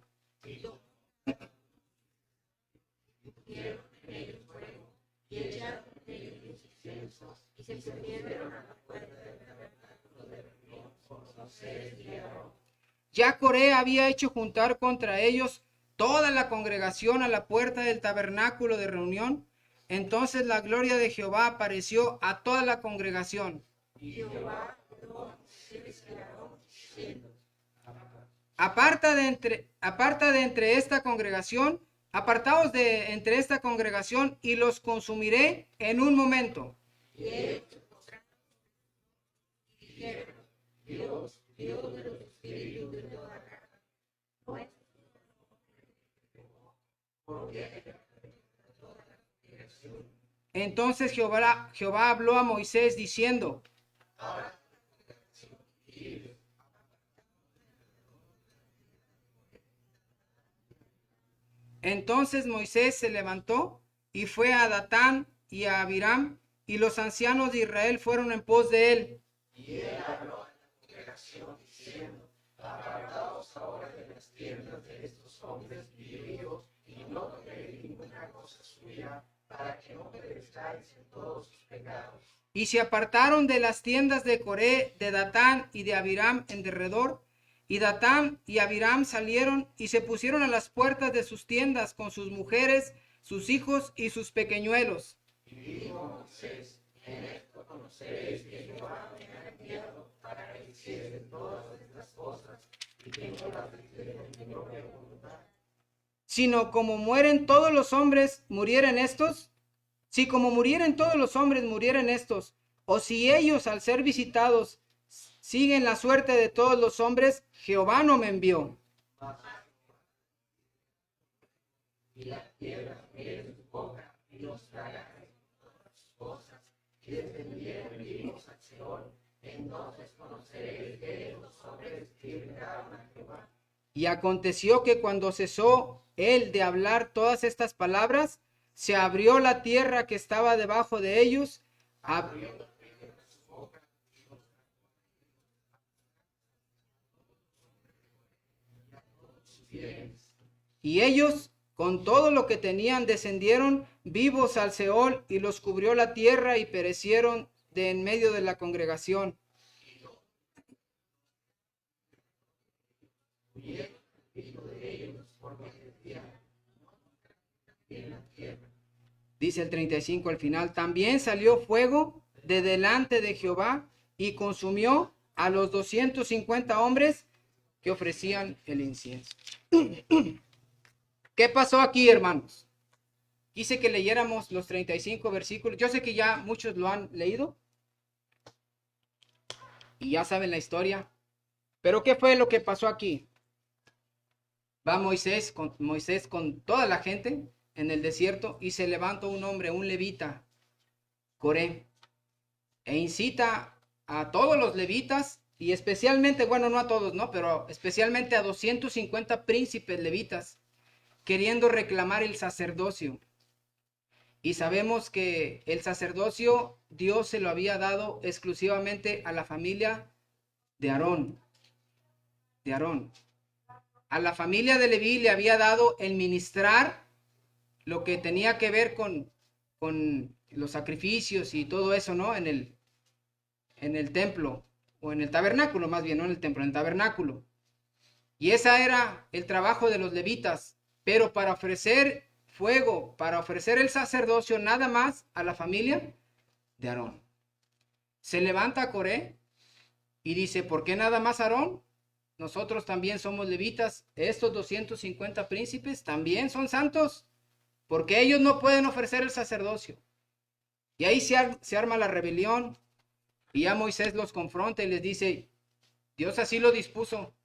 Ya Coré había hecho juntar contra ellos toda la congregación a la puerta del tabernáculo de reunión. Entonces la gloria de Jehová apareció a toda la congregación. Apartaos de entre esta congregación y los consumiré en un momento. Entonces Jehová habló a Moisés diciendo, entonces Moisés se levantó y fue a Datán y a Abiram, y los ancianos de Israel fueron en pos de él. Y él habló a la congregación diciendo, apartaos ahora de las tiendas de estos hombres vivos, y no toquéis ninguna cosa suya, para que no perezcáis en todos sus pecados. Y se apartaron de las tiendas de Coré, de Datán y de Abiram en derredor, Y Datán y Abiram salieron y se pusieron a las puertas de sus tiendas con sus mujeres, sus hijos y sus pequeñuelos. Y dijo Moisés: en esto conoceréis que Jehová me ha enviado para que hiciese todas estas cosas y que no las hice con mi propia voluntad. Sino como mueren todos los hombres, murieren estos. Si como murieren todos los hombres, murieren estos, o si ellos al ser visitados siguen la suerte de todos los hombres, Jehová no me envió. Y la tierra abrió su boca y los tragará todas sus cosas, y descendieron vivos al Seol. Entonces conoceréis que los hombres liberaron a Jehová. Y aconteció que cuando cesó él de hablar todas estas palabras, se abrió la tierra que estaba debajo de ellos, y ellos con todo lo que tenían descendieron vivos al Seol, y los cubrió la tierra y perecieron de en medio de la congregación. Dice el 35 al final: también salió fuego de delante de Jehová y consumió a los 250 hombres que ofrecían el incienso. ¿Qué pasó aquí, hermanos? Quise que leyéramos los 35 versículos. Yo sé que ya muchos lo han leído y ya saben la historia. Pero ¿qué fue lo que pasó aquí? Va Moisés con toda la gente en el desierto, y se levanta un hombre, un levita, Coré, e incita a todos los levitas, y especialmente, bueno, no a todos, ¿no? Pero especialmente a 250 príncipes levitas, queriendo reclamar el sacerdocio. Y sabemos que el sacerdocio Dios se lo había dado exclusivamente a la familia de Aarón. A la familia de Leví le había dado el ministrar lo que tenía que ver con los sacrificios y todo eso, ¿no? En el templo, o en el tabernáculo, más bien, no en el templo, en el tabernáculo. Y ese era el trabajo de los levitas, pero para ofrecer fuego, para ofrecer el sacerdocio, nada más a la familia de Aarón. Se levanta Coré y dice: ¿por qué nada más Aarón? Nosotros también somos levitas, estos 250 príncipes también son santos, porque ellos no pueden ofrecer el sacerdocio. Y ahí se arma la rebelión, y ya Moisés los confronta y les dice: Dios así lo dispuso.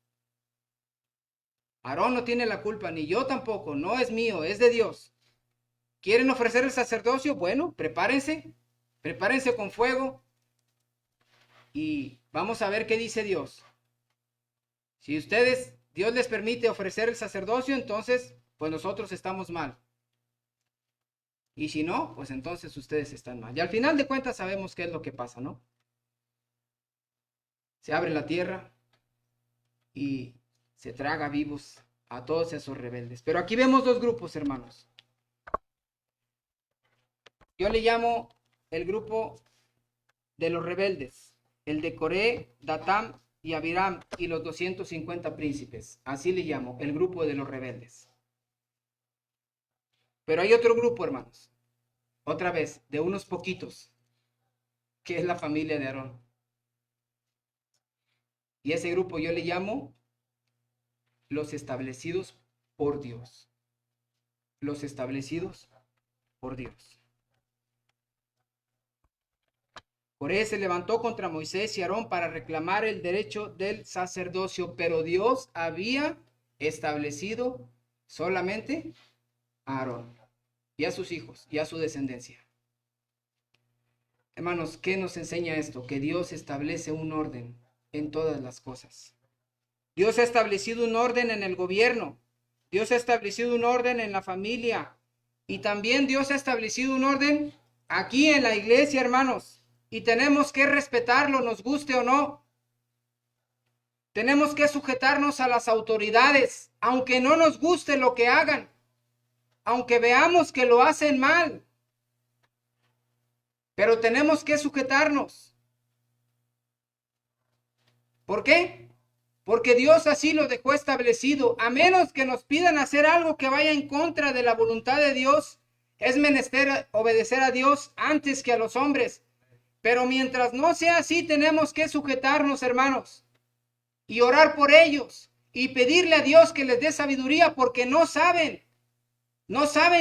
Aarón no tiene la culpa, ni yo tampoco, no es mío, es de Dios. ¿Quieren ofrecer el sacerdocio? Bueno, prepárense con fuego, y vamos a ver qué dice Dios. Si Dios les permite ofrecer el sacerdocio, entonces, pues nosotros estamos mal. Y si no, pues entonces ustedes están mal. Y al final de cuentas sabemos qué es lo que pasa, ¿no? Se abre la tierra y se traga vivos a todos esos rebeldes. Pero aquí vemos dos grupos, hermanos. Yo le llamo el grupo de los rebeldes, el de Coré, Datán y Abiram y los 250 príncipes. Así le llamo, el grupo de los rebeldes. Pero hay otro grupo, hermanos, otra vez, de unos poquitos, que es la familia de Aarón. Y ese grupo yo le llamo los establecidos por Dios. Los establecidos por Dios. Coré se levantó contra Moisés y Aarón para reclamar el derecho del sacerdocio, pero Dios había establecido solamente a Aarón y a sus hijos y a su descendencia. Hermanos, ¿qué nos enseña esto? Que Dios establece un orden en todas las cosas. Dios ha establecido un orden en el gobierno. Dios ha establecido un orden en la familia. Y también Dios ha establecido un orden aquí en la iglesia, hermanos. Y tenemos que respetarlo, nos guste o no. Tenemos que sujetarnos a las autoridades, aunque no nos guste lo que hagan, aunque veamos que lo hacen mal. Pero tenemos que sujetarnos. ¿Por qué? porque Dios así lo dejó establecido. A menos que nos pidan hacer algo que vaya en contra de la voluntad de Dios, es menester obedecer a Dios antes que a los hombres. Pero mientras no sea así, tenemos que sujetarnos, hermanos, y orar por ellos y pedirle a Dios que les dé sabiduría, porque no saben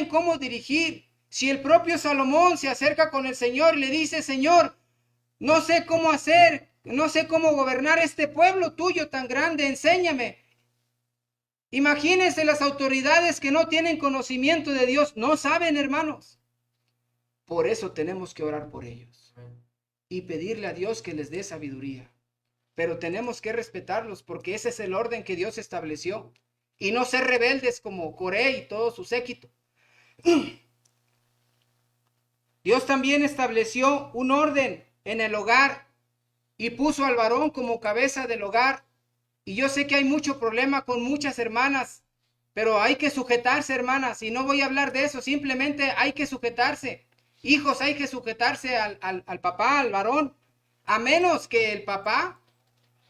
cómo dirigir. Si el propio Salomón se acerca con el Señor y le dice: Señor, no sé cómo hacer, no sé cómo gobernar este pueblo tuyo tan grande, enséñame. Imagínense las autoridades que no tienen conocimiento de Dios, no saben, hermanos. Por eso tenemos que orar por ellos y pedirle a Dios que les dé sabiduría. Pero tenemos que respetarlos, porque ese es el orden que Dios estableció, y no ser rebeldes como Coré y todo su séquito. Dios también estableció un orden en el hogar y puso al varón como cabeza del hogar. Y yo sé que hay mucho problema con muchas hermanas, pero hay que sujetarse, hermanas, y no voy a hablar de eso, simplemente hay que sujetarse. Hijos, hay que sujetarse al papá, al varón, a menos que el papá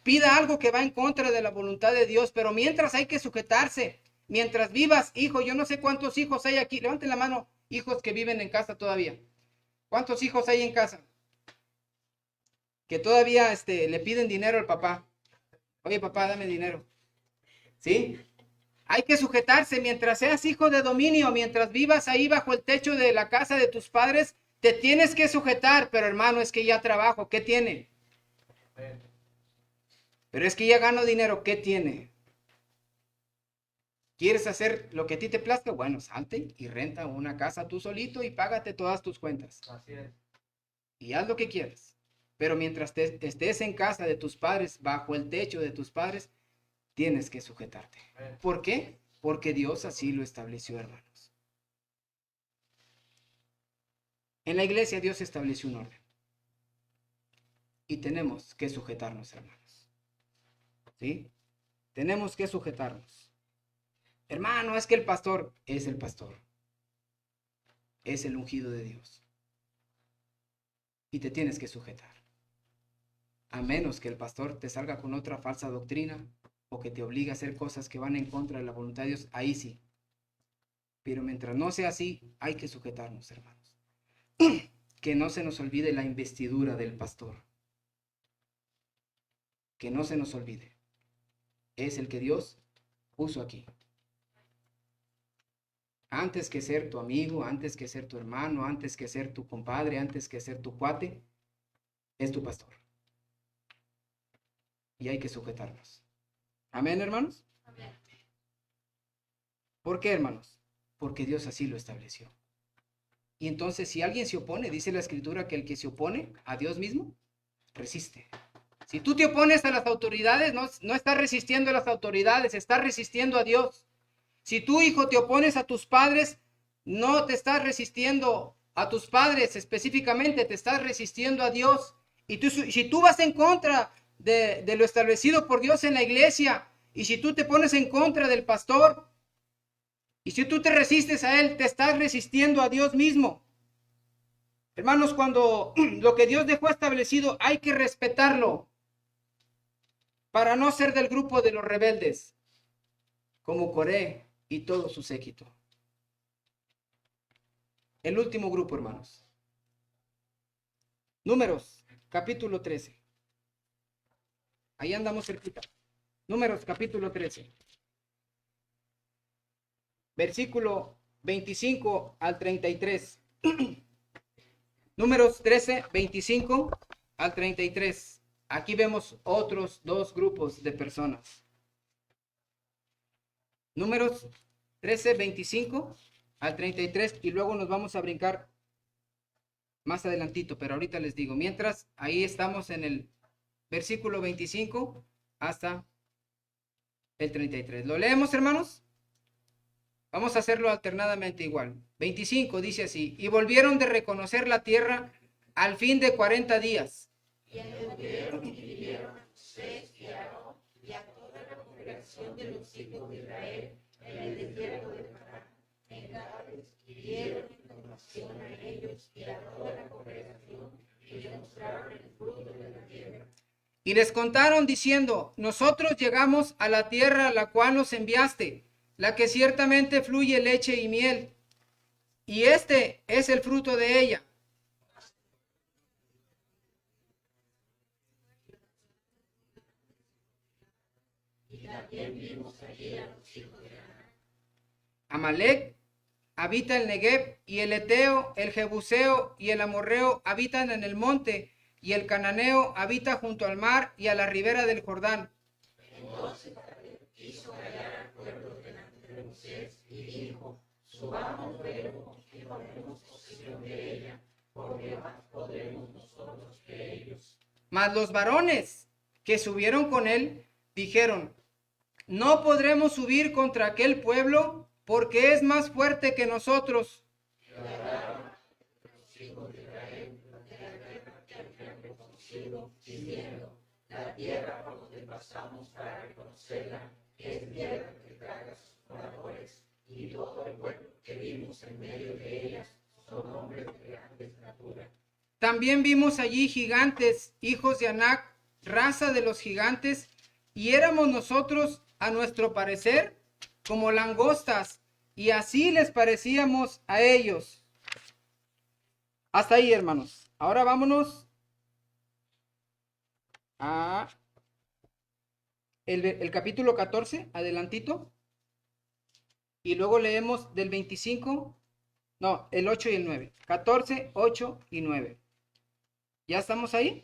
pida algo que va en contra de la voluntad de Dios, pero mientras hay que sujetarse. Mientras vivas, hijo, yo no sé cuántos hijos hay aquí, levanten la mano, hijos que viven en casa todavía. ¿Cuántos hijos hay en casa que todavía le piden dinero al papá? Oye, papá, dame dinero. ¿Sí? Hay que sujetarse mientras seas hijo de dominio, mientras vivas ahí bajo el techo de la casa de tus padres, te tienes que sujetar. Pero hermano, es que ya trabajo, ¿qué tiene? Pero es que ya gano dinero, ¿qué tiene? ¿Quieres hacer lo que a ti te plazca? Bueno, salte y renta una casa tú solito y págate todas tus cuentas. Así es. Y haz lo que quieras. Pero mientras estés en casa de tus padres, bajo el techo de tus padres, tienes que sujetarte. ¿Por qué? Porque Dios así lo estableció, hermanos. En la iglesia Dios estableció un orden. Y tenemos que sujetarnos, hermanos. ¿Sí? Tenemos que sujetarnos. Hermano, es que el pastor es el pastor. Es el ungido de Dios. Y te tienes que sujetar. A menos que el pastor te salga con otra falsa doctrina o que te obligue a hacer cosas que van en contra de la voluntad de Dios, ahí sí. Pero mientras no sea así, hay que sujetarnos, hermanos. Que no se nos olvide la investidura del pastor. Que no se nos olvide. Es el que Dios puso aquí. Antes que ser tu amigo, antes que ser tu hermano, antes que ser tu compadre, antes que ser tu cuate, es tu pastor. Y hay que sujetarnos. Amén, hermanos. Amén. ¿Por qué, hermanos? Porque Dios así lo estableció. Y entonces, si alguien se opone, dice la Escritura que el que se opone a Dios mismo, resiste. Si tú te opones a las autoridades, no estás resistiendo a las autoridades, estás resistiendo a Dios. Si tú, hijo, te opones a tus padres, no te estás resistiendo a tus padres específicamente, te estás resistiendo a Dios. Y si tú vas en contra de lo establecido por Dios en la iglesia, y si tú te pones en contra del pastor, y si tú te resistes a él, te estás resistiendo a Dios mismo. Hermanos, cuando lo que Dios dejó establecido, hay que respetarlo para no ser del grupo de los rebeldes, como Coré y todo su séquito. El último grupo, hermanos. Números, capítulo 13. Ahí andamos cerquita. Números, capítulo 13. Versículo 25 al 33. Números 13, 25 al 33. Aquí vemos otros dos grupos de personas. Números 13, 25 al 33 y luego nos vamos a brincar más adelantito, pero ahorita les digo. Mientras, ahí estamos en el versículo 25 hasta el 33. ¿Lo leemos, hermanos? Vamos a hacerlo alternadamente igual. 25 dice así: y volvieron de reconocer la tierra al fin de 40 días. Y anduvieron y vivieron a Moisés y a Aarón y a toda la congregación de los hijos de Israel en el desierto de Parán, en Cades, y dieron información a ellos y a toda la congregación y les mostraron el fruto de la tierra. Y les contaron diciendo: nosotros llegamos a la tierra a la cual nos enviaste, la que ciertamente fluye leche y miel, y este es el fruto de ella. Amalec habita el Negev, y el Eteo, el Jebuseo y el Amorreo habitan en el monte, y el Cananeo habita junto al mar y a la ribera del Jordán. Entonces Caleb quiso hallar al pueblo delante de Moisés y dijo: subamos luego y tomemos posesión de ella, porque más podremos nosotros que ellos. Mas los varones que subieron con él dijeron: no podremos subir contra aquel pueblo, porque es más fuerte que nosotros. Y hablaron los hijos de Israel de la tierra que habían reconocido, diciendo: la tierra por donde pasamos para reconocerla es tierra que traga sus moradores, y todo el pueblo que vimos en medio de ellas son hombres de grande estatura. También vimos allí gigantes, hijos de Anac, raza de los gigantes, y éramos nosotros, a nuestro parecer, como langostas, y así les parecíamos a ellos. Hasta ahí, hermanos. Ahora vámonos a el capítulo 14, adelantito, y luego leemos del 25, no, el 8 y el 9. 14, 8 y 9. ¿Ya estamos ahí?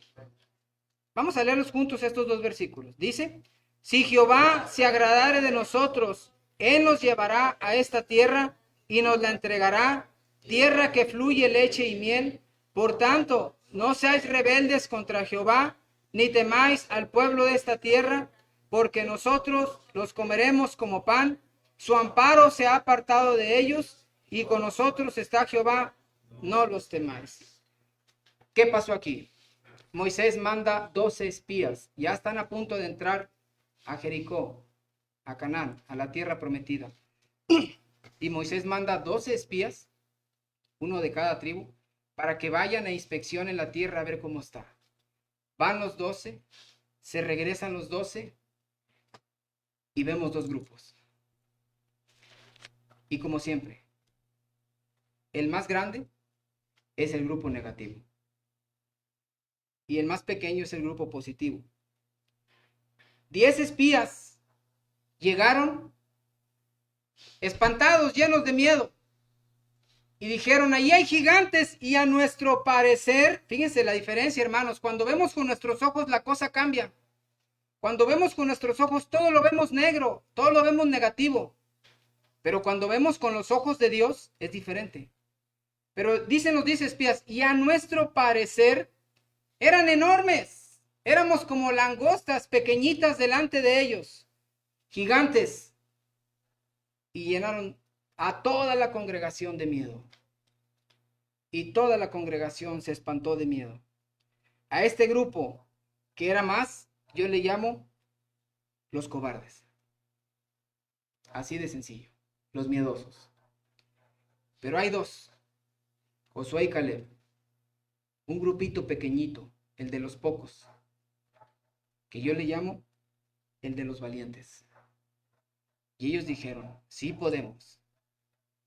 Vamos a leerlos juntos estos dos versículos. Dice: si Jehová se agradare de nosotros, Él nos llevará a esta tierra y nos la entregará, tierra que fluye leche y miel. Por tanto, no seáis rebeldes contra Jehová, ni temáis al pueblo de esta tierra, porque nosotros los comeremos como pan. Su amparo se ha apartado de ellos, y con nosotros está Jehová, no los temáis. ¿Qué pasó aquí? Moisés manda 12 espías, ya están a punto de entrar a Jericó, a Canaán, a la tierra prometida. Y Moisés manda 12 espías, uno de cada tribu, para que vayan e inspeccionen la tierra a ver cómo está. Van los 12, se regresan los 12 y vemos dos grupos. Y como siempre, el más grande es el grupo negativo y el más pequeño es el grupo positivo. 10 espías llegaron espantados, llenos de miedo, y dijeron: ahí hay gigantes, y a nuestro parecer, fíjense la diferencia, hermanos, cuando vemos con nuestros ojos la cosa cambia. Cuando vemos con nuestros ojos todo lo vemos negro, todo lo vemos negativo, pero cuando vemos con los ojos de Dios es diferente. Pero dicen los 10 espías: y a nuestro parecer eran enormes, éramos como langostas pequeñitas delante de ellos, gigantes. Y llenaron a toda la congregación de miedo. Y toda la congregación se espantó de miedo. A este grupo, que era más, yo le llamo los cobardes. Así de sencillo, los miedosos. Pero hay dos, Josué y Caleb. Un grupito pequeñito, el de los pocos, que yo le llamo el de los valientes. Y ellos dijeron: sí podemos.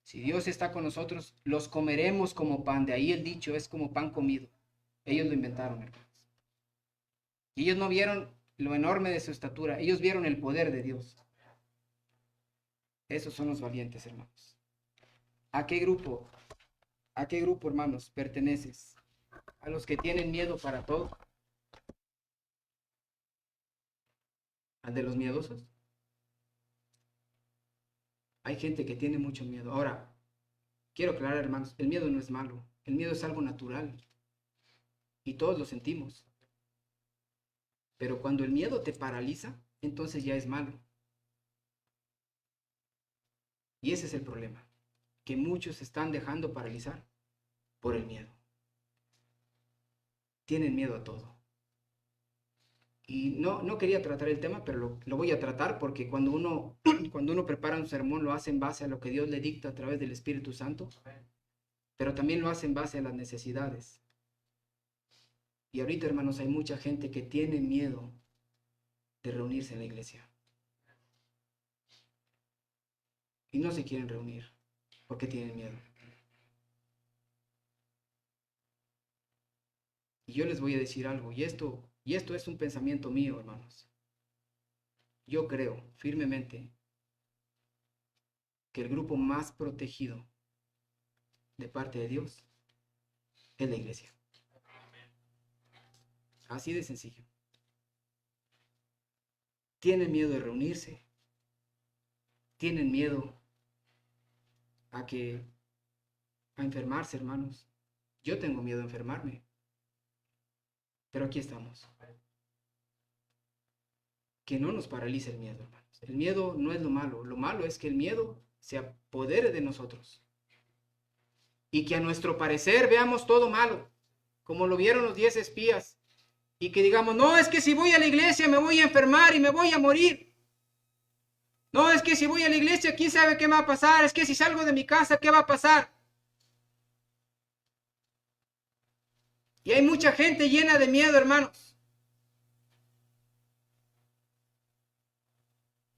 Si Dios está con nosotros, los comeremos como pan. De ahí el dicho es como pan comido. Ellos lo inventaron, hermanos. Y ellos no vieron lo enorme de su estatura. Ellos vieron el poder de Dios. Esos son los valientes, hermanos. ¿A qué grupo, hermanos, perteneces? ¿A los que tienen miedo para todo? ¿Al de los miedosos? Hay gente que tiene mucho miedo. Ahora, quiero aclarar, hermanos, el miedo no es malo. El miedo es algo natural. Y todos lo sentimos. Pero cuando el miedo te paraliza, entonces ya es malo. Y ese es el problema. Que muchos se están dejando paralizar por el miedo. Tienen miedo a todo. Y no quería tratar el tema, pero lo voy a tratar porque cuando uno prepara un sermón lo hace en base a lo que Dios le dicta a través del Espíritu Santo, pero también lo hace en base a las necesidades. Y ahorita, hermanos, hay mucha gente que tiene miedo de reunirse en la iglesia. Y no se quieren reunir porque tienen miedo. Y yo les voy a decir algo, y esto es un pensamiento mío, hermanos. Yo creo firmemente que el grupo más protegido de parte de Dios es la iglesia. Así de sencillo. Tienen miedo de reunirse. Tienen miedo a enfermarse, hermanos. Yo tengo miedo a enfermarme. Pero aquí estamos. Que no nos paralice el miedo, hermanos. El miedo no es lo malo. Lo malo es que el miedo se apodere de nosotros. Y que a nuestro parecer veamos todo malo, como lo vieron los 10 espías. Y que digamos, no, es que si voy a la iglesia me voy a enfermar y me voy a morir. No, es que si voy a la iglesia, ¿quién sabe qué va a pasar? Es que si salgo de mi casa, ¿qué va a pasar? Y hay mucha gente llena de miedo, hermanos.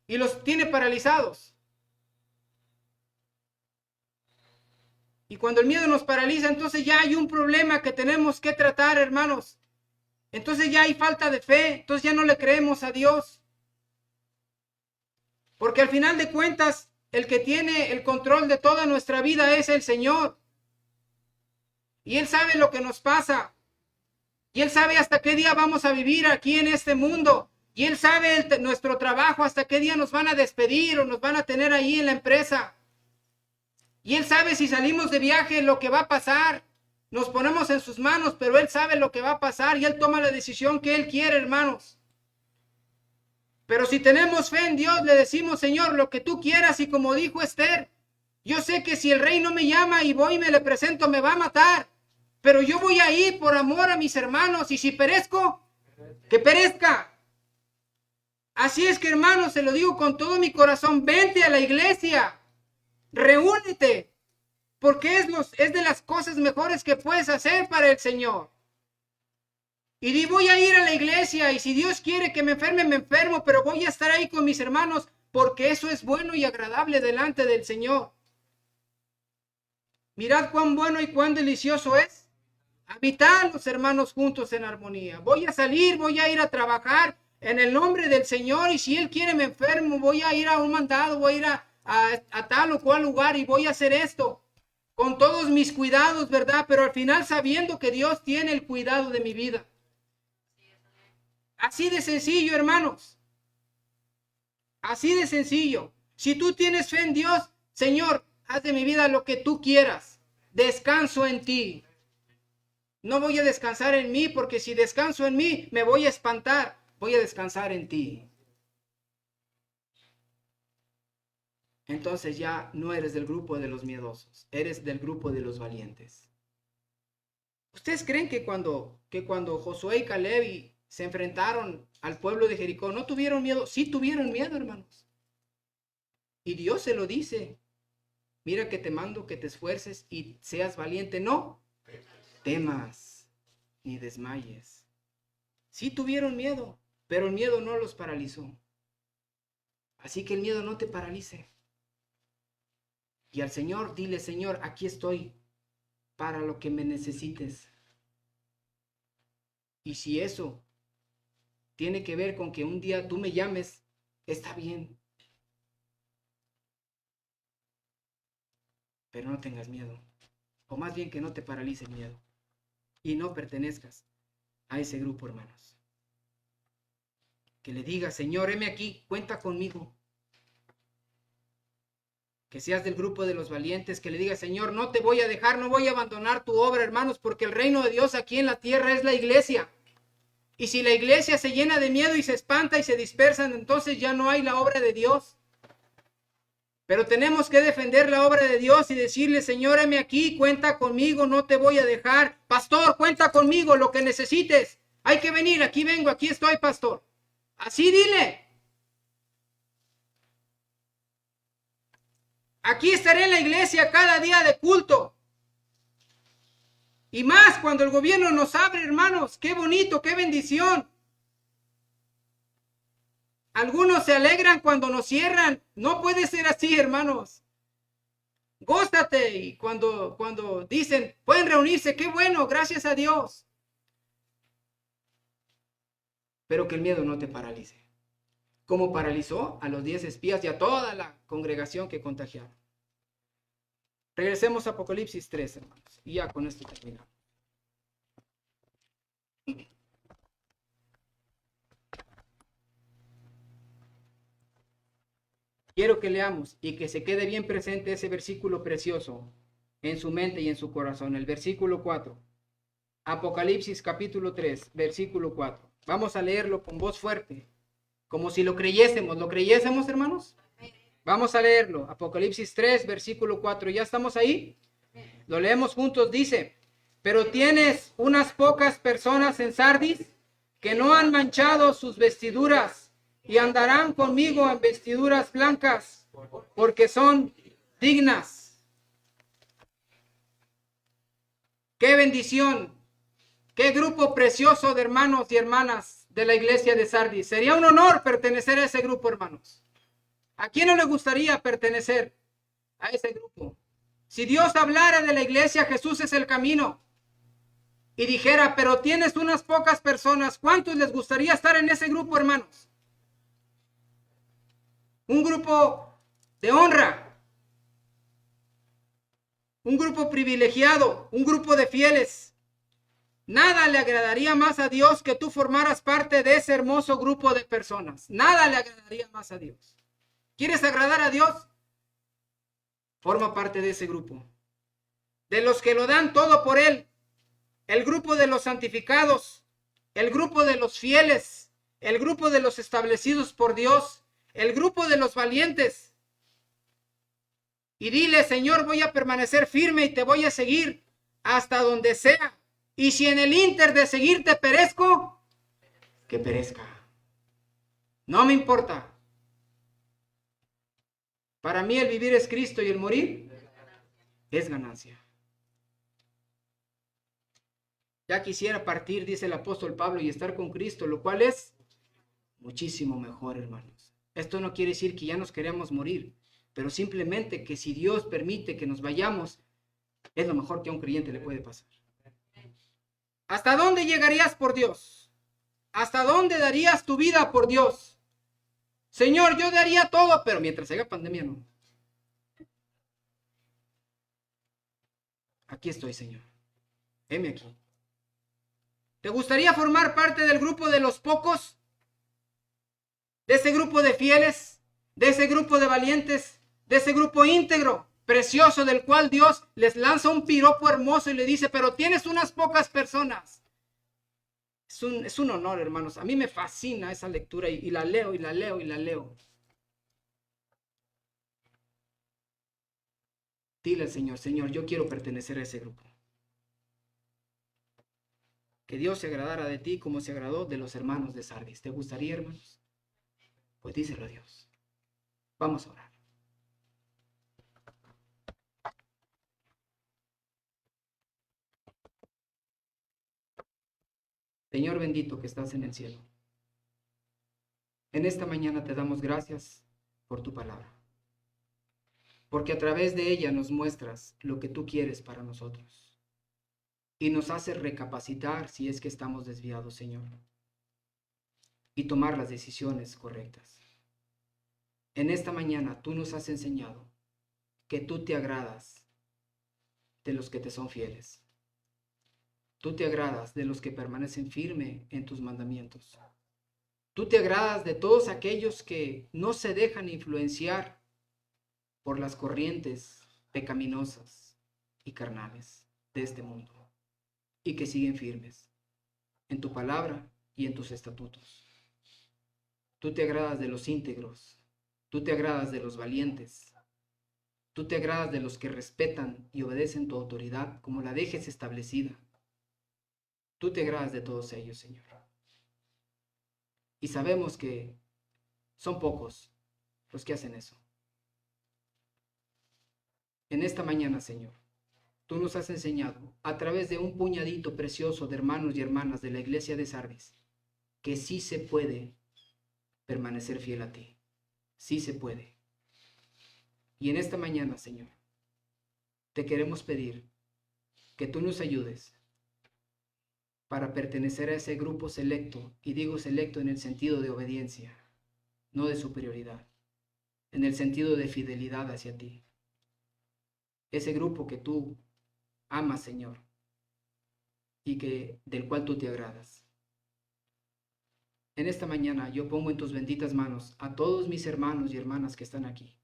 Y los tiene paralizados. Y cuando el miedo nos paraliza, entonces ya hay un problema que tenemos que tratar, hermanos. Entonces ya hay falta de fe, entonces ya no le creemos a Dios. Porque al final de cuentas, el que tiene el control de toda nuestra vida es el Señor. Y Él sabe lo que nos pasa. Y Él sabe hasta qué día vamos a vivir aquí en este mundo. Y Él sabe nuestro trabajo, hasta qué día nos van a despedir o nos van a tener ahí en la empresa. Y Él sabe si salimos de viaje lo que va a pasar. Nos ponemos en sus manos, pero Él sabe lo que va a pasar y Él toma la decisión que Él quiere, hermanos. Pero si tenemos fe en Dios, le decimos, Señor, lo que tú quieras. Y como dijo Esther, yo sé que si el rey no me llama y voy y me le presento, me va a matar. Pero yo voy a ir por amor a mis hermanos. Y si perezco, que perezca. Así es que, hermanos, se lo digo con todo mi corazón, vente a la iglesia. Reúnete, porque es de las cosas mejores que puedes hacer para el Señor. Y di, voy a ir a la iglesia, y si Dios quiere que me enferme, me enfermo, pero voy a estar ahí con mis hermanos, porque eso es bueno y agradable delante del Señor. Mirad cuán bueno y cuán delicioso es habitar los hermanos juntos en armonía. Voy a salir, voy a ir a trabajar en el nombre del Señor, y si Él quiere me enfermo, voy a ir a un mandado, voy a ir a tal o cual lugar y voy a hacer esto con todos mis cuidados, ¿verdad? Pero al final sabiendo que Dios tiene el cuidado de mi vida. Así de sencillo, hermanos. Así de sencillo. Si tú tienes fe en Dios, Señor, haz de mi vida lo que tú quieras. Descanso en ti. No voy a descansar en mí, porque si descanso en mí, me voy a espantar. Voy a descansar en ti. Entonces ya no eres del grupo de los miedosos, eres del grupo de los valientes. ¿Ustedes creen que cuando Josué y Caleb se enfrentaron al pueblo de Jericó, no tuvieron miedo? Sí tuvieron miedo, hermanos. Y Dios se lo dice. Mira que te mando que te esfuerces y seas valiente. No temas ni desmayes. Sí tuvieron miedo, pero el miedo no los paralizó. Así que el miedo no te paralice. Y al Señor, dile, Señor, aquí estoy para lo que me necesites. Y si eso tiene que ver con que un día tú me llames, está bien. Pero no tengas miedo. O más bien que no te paralice el miedo. Y no pertenezcas a ese grupo, hermanos. Que le digas, Señor, heme aquí, cuenta conmigo. Que seas del grupo de los valientes, que le digas, Señor, no te voy a dejar, no voy a abandonar tu obra, hermanos, porque el reino de Dios aquí en la tierra es la iglesia. Y si la iglesia se llena de miedo y se espanta y se dispersan, entonces ya no hay la obra de Dios. Pero tenemos que defender la obra de Dios y decirle, Señor, heme aquí, cuenta conmigo, no te voy a dejar. Pastor, cuenta conmigo, lo que necesites. Hay que venir, aquí vengo, aquí estoy, pastor. Así dile. Aquí estaré en la iglesia cada día de culto. Y más cuando el gobierno nos abre, hermanos. Qué bonito, qué bendición. Algunos se alegran cuando nos cierran. No puede ser así, hermanos. Gózate. Y cuando dicen, pueden reunirse, qué bueno, gracias a Dios. Pero que el miedo no te paralice. Como paralizó a los 10 espías y a toda la congregación que contagiaron. Regresemos a Apocalipsis 3, hermanos. Y ya con esto terminamos. Quiero que leamos y que se quede bien presente ese versículo precioso en su mente y en su corazón. El versículo 4. Apocalipsis capítulo 3, versículo 4. Vamos a leerlo con voz fuerte, como si lo creyésemos. ¿Lo creyésemos, hermanos? Vamos a leerlo. Apocalipsis 3, versículo 4. ¿Ya estamos ahí? Lo leemos juntos. Dice, pero tienes unas pocas personas en Sardis que no han manchado sus vestiduras y andarán conmigo en vestiduras blancas porque son dignas. ¡Qué bendición! ¡Qué grupo precioso de hermanos y hermanas de la iglesia de Sardis! Sería un honor pertenecer a ese grupo, hermanos. ¿A quién no le gustaría pertenecer a ese grupo? Si Dios hablara de la iglesia, Jesús es el camino, y dijera, pero tienes unas pocas personas, ¿cuántos les gustaría estar en ese grupo, hermanos? Un grupo de honra, un grupo privilegiado, un grupo de fieles. Nada le agradaría más a Dios que tú formaras parte de ese hermoso grupo de personas. Nada le agradaría más a Dios. ¿Quieres agradar a Dios? Forma parte de ese grupo. De los que lo dan todo por Él. El grupo de los santificados. El grupo de los fieles. El grupo de los establecidos por Dios. El grupo de los valientes. Y dile, Señor, voy a permanecer firme y te voy a seguir hasta donde sea. Y si en el ínter de seguirte perezco, que perezca. No me importa. Para mí el vivir es Cristo y el morir es ganancia. Ya quisiera partir, dice el apóstol Pablo, y estar con Cristo, lo cual es muchísimo mejor, hermanos. Esto no quiere decir que ya nos queremos morir, pero simplemente que si Dios permite que nos vayamos, es lo mejor que a un creyente le puede pasar. ¿Hasta dónde llegarías por Dios? ¿Hasta dónde darías tu vida por Dios? Señor, yo daría todo, pero mientras haya pandemia, no. Aquí estoy, Señor. Heme aquí. ¿Te gustaría formar parte del grupo de los pocos? ¿De ese grupo de fieles? ¿De ese grupo de valientes? ¿De ese grupo íntegro, precioso, del cual Dios les lanza un piropo hermoso y le dice, pero tienes unas pocas personas? Es un honor, hermanos. A mí me fascina esa lectura y la leo y la leo y la leo. Dile al Señor, Señor, yo quiero pertenecer a ese grupo. Que Dios se agradara de ti como se agradó de los hermanos de Sardis. ¿Te gustaría, hermanos? Pues díselo a Dios. Vamos a orar. Señor bendito que estás en el cielo. En esta mañana te damos gracias por tu palabra. Porque a través de ella nos muestras lo que tú quieres para nosotros. Y nos hace recapacitar si es que estamos desviados, Señor. Y tomar las decisiones correctas. En esta mañana tú nos has enseñado que tú te agradas de los que te son fieles. Tú te agradas de los que permanecen firme en tus mandamientos. Tú te agradas de todos aquellos que no se dejan influenciar por las corrientes pecaminosas y carnales de este mundo y que siguen firmes en tu palabra y en tus estatutos. Tú te agradas de los íntegros, tú te agradas de los valientes, tú te agradas de los que respetan y obedecen tu autoridad como la dejes establecida. Tú te agradas de todos ellos, Señor. Y sabemos que son pocos los que hacen eso. En esta mañana, Señor, tú nos has enseñado a través de un puñadito precioso de hermanos y hermanas de la iglesia de Sardis que sí se puede permanecer fiel a ti. Sí se puede. Y en esta mañana, Señor, te queremos pedir que tú nos ayudes para pertenecer a ese grupo selecto, y digo selecto en el sentido de obediencia, no de superioridad, en el sentido de fidelidad hacia ti. Ese grupo que tú amas, Señor, y del cual tú te agradas. En esta mañana yo pongo en tus benditas manos a todos mis hermanos y hermanas que están aquí,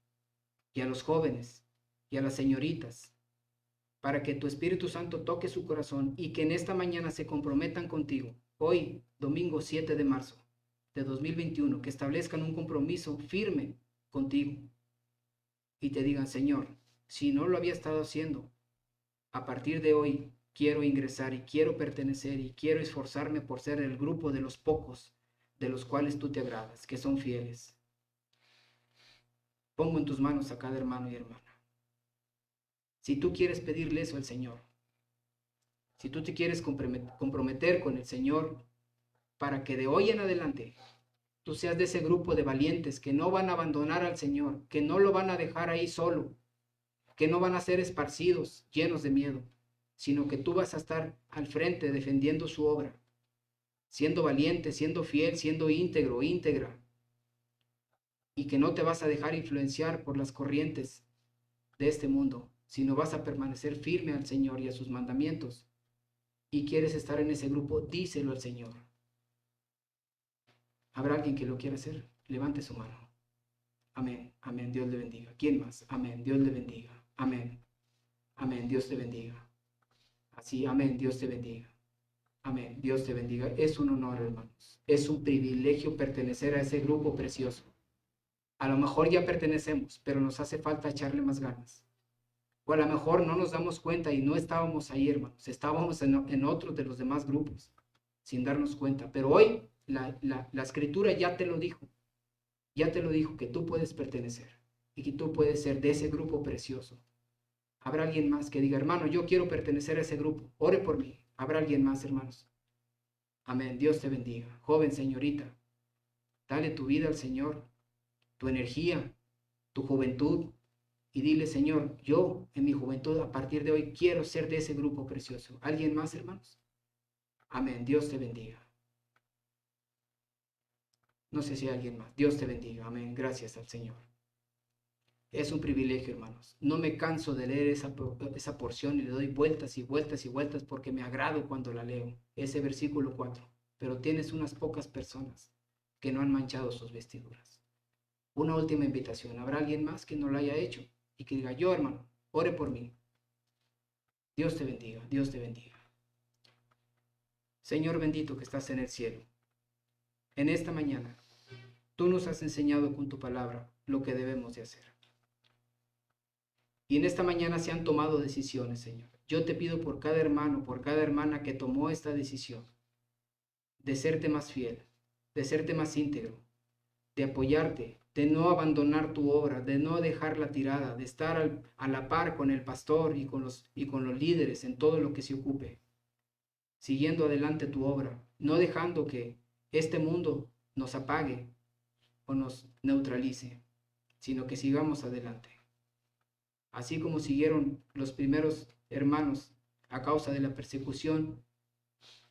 y a los jóvenes, y a las señoritas, para que tu Espíritu Santo toque su corazón y que en esta mañana se comprometan contigo, hoy, domingo 7 de marzo de 2021, que establezcan un compromiso firme contigo y te digan, Señor, si no lo había estado haciendo, a partir de hoy quiero ingresar y quiero pertenecer y quiero esforzarme por ser el grupo de los pocos de los cuales tú te agradas, que son fieles. Pongo en tus manos a cada hermano y hermana. Si tú quieres pedirle eso al Señor, si tú te quieres comprometer con el Señor para que de hoy en adelante tú seas de ese grupo de valientes que no van a abandonar al Señor, que no lo van a dejar ahí solo, que no van a ser esparcidos, llenos de miedo, sino que tú vas a estar al frente defendiendo su obra, siendo valiente, siendo fiel, siendo íntegro, íntegra, y que no te vas a dejar influenciar por las corrientes de este mundo, sino vas a permanecer firme al Señor y a sus mandamientos, y quieres estar en ese grupo, díselo al Señor. ¿Habrá alguien que lo quiera hacer? Levante su mano. Amén, amén, Dios le bendiga. ¿Quién más? Amén, Dios le bendiga. Amén, amén, Dios te bendiga. Así, amén, Dios te bendiga. Amén, Dios te bendiga. Es un honor, hermanos. Es un privilegio pertenecer a ese grupo precioso. A lo mejor ya pertenecemos, pero nos hace falta echarle más ganas. O a lo mejor no nos damos cuenta y no estábamos ahí, hermanos. Estábamos en otros de los demás grupos, sin darnos cuenta. Pero hoy la Escritura ya te lo dijo. Ya te lo dijo, que tú puedes pertenecer y que tú puedes ser de ese grupo precioso. Habrá alguien más que diga, hermano, yo quiero pertenecer a ese grupo. Ore por mí. Habrá alguien más, hermanos. Amén. Dios te bendiga. Joven, señorita, dale tu vida al Señor, tu energía, tu juventud, y dile, Señor, yo en mi juventud a partir de hoy quiero ser de ese grupo precioso. ¿Alguien más, hermanos? Amén. Dios te bendiga. No sé si hay alguien más. Dios te bendiga. Amén. Gracias al Señor. Es un privilegio, hermanos. No me canso de leer esa porción y le doy vueltas y vueltas y vueltas porque me agrado cuando la leo. Ese versículo 4. Pero tienes unas pocas personas que no han manchado sus vestiduras. Una última invitación. ¿Habrá alguien más que no lo haya hecho? Y que diga, yo, hermano, ore por mí. Dios te bendiga. Dios te bendiga. Señor bendito que estás en el cielo. En esta mañana, tú nos has enseñado con tu palabra lo que debemos de hacer. Y en esta mañana se han tomado decisiones, Señor. Yo te pido por cada hermano, por cada hermana que tomó esta decisión, de serte más fiel, de serte más íntegro, de apoyarte, de no abandonar tu obra, de no dejarla tirada, de estar a la par con el pastor y con los líderes en todo lo que se ocupe, siguiendo adelante tu obra, no dejando que este mundo nos apague o nos neutralice, sino que sigamos adelante. Así como siguieron los primeros hermanos a causa de la persecución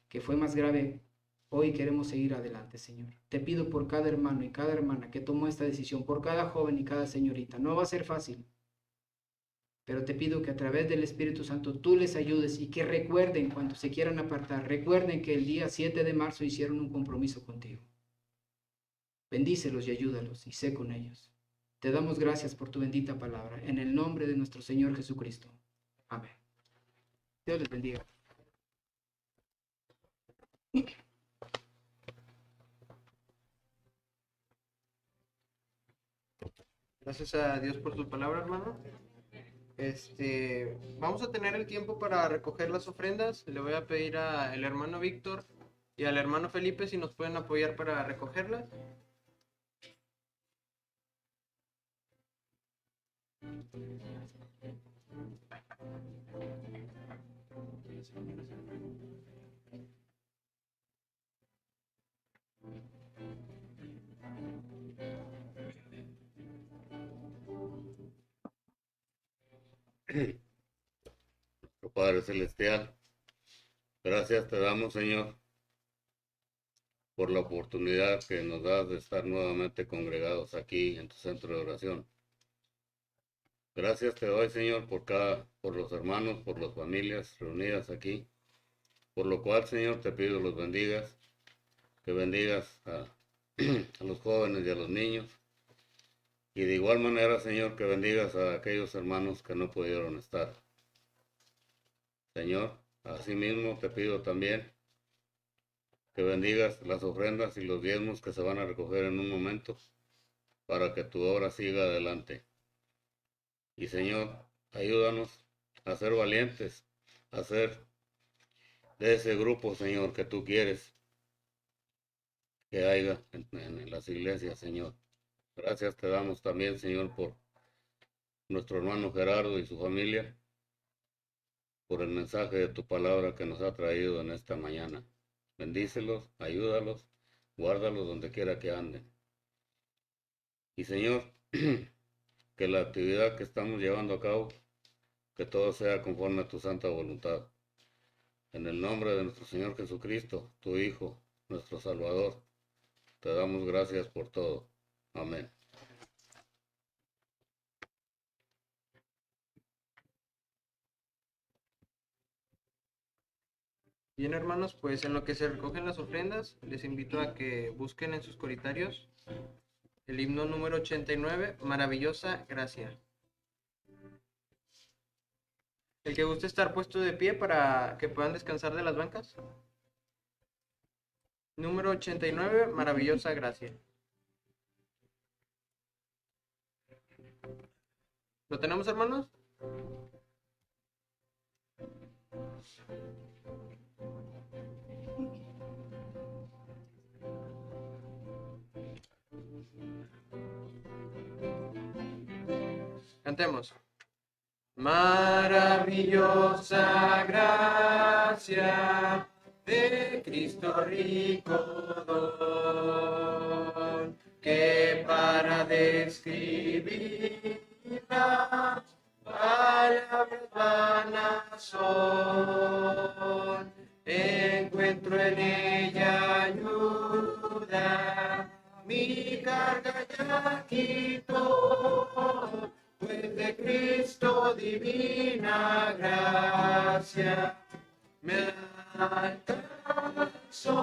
que fue más grave, hoy queremos seguir adelante, Señor. Te pido por cada hermano y cada hermana que tomó esta decisión, por cada joven y cada señorita. No va a ser fácil, pero te pido que a través del Espíritu Santo tú les ayudes y que recuerden cuando se quieran apartar, recuerden que el día 7 de marzo hicieron un compromiso contigo. Bendícelos y ayúdalos y sé con ellos. Te damos gracias por tu bendita palabra, en el nombre de nuestro Señor Jesucristo. Amén. Dios les bendiga. Gracias a Dios por tu palabra, hermano. Vamos a tener el tiempo para recoger las ofrendas. Le voy a pedir al hermano Víctor y al hermano Felipe si nos pueden apoyar para recogerlas. Nuestro Padre Celestial, gracias te damos, Señor, por la oportunidad que nos das de estar nuevamente congregados aquí en tu centro de oración. Gracias te doy, Señor, por los hermanos, por las familias reunidas aquí, por lo cual, Señor, te pido los bendigas, que bendigas a los jóvenes y a los niños, y de igual manera, Señor, que bendigas a aquellos hermanos que no pudieron estar. Señor, asimismo te pido también que bendigas las ofrendas y los diezmos que se van a recoger en un momento para que tu obra siga adelante. Y Señor, ayúdanos a ser valientes, a ser de ese grupo, Señor, que tú quieres que haya en las iglesias, Señor. Gracias te damos también, Señor, por nuestro hermano Gerardo y su familia, por el mensaje de tu palabra que nos ha traído en esta mañana. Bendícelos, ayúdalos, guárdalos donde quiera que anden. Y Señor, que la actividad que estamos llevando a cabo, que todo sea conforme a tu santa voluntad. En el nombre de nuestro Señor Jesucristo, tu Hijo, nuestro Salvador, te damos gracias por todo. Amén. Bien, hermanos, pues en lo que se recogen las ofrendas, les invito a que busquen en sus coritarios el himno número 89, Maravillosa Gracia. El que guste estar puesto de pie para que puedan descansar de las bancas. Número 89, Maravillosa Gracia. ¿Lo tenemos, hermanos? Cantemos. Maravillosa gracia de Cristo rico don, que para describirla palabras vanas son. Encuentro en ella ayuda, mi carga ya quitó, pues de Cristo divina gracia me alcanzó.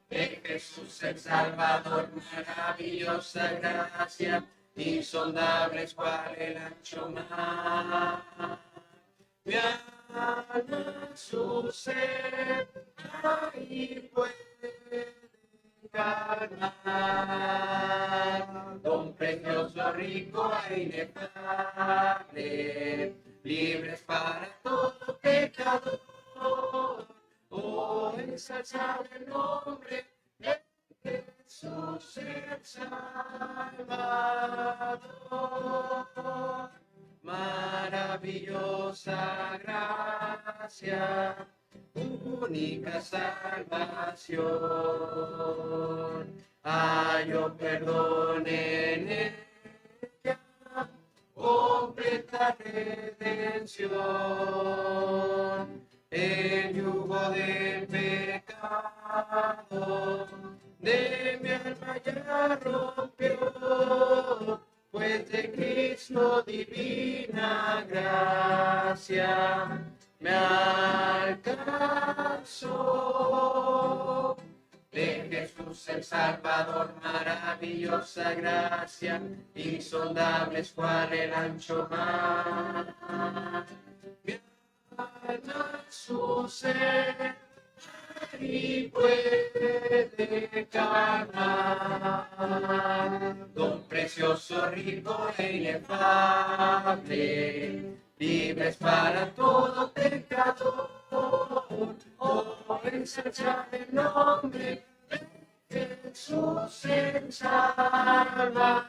En Jesús el Salvador, maravillosa gracia, insondables cual el ancho mar. Mi alma su sed ahí puede calmar. Don precioso, rico e inefable, libres para todo pecador. Oh, ensalzar el nombre de Jesús el Salvador. Maravillosa gracia, única salvación. Hallo perdón en ella, completa redención. El yugo del pecado de mi alma ya rompió, pues de Cristo divina gracia me alcanzó. De Jesús el Salvador, maravillosa gracia, insondables cual el ancho mar. Mi alma su sed y puede calmar. Don precioso, rico e inefable, libres para todo pecador. Oh, ensalzar el nombre de Jesús el Salvador.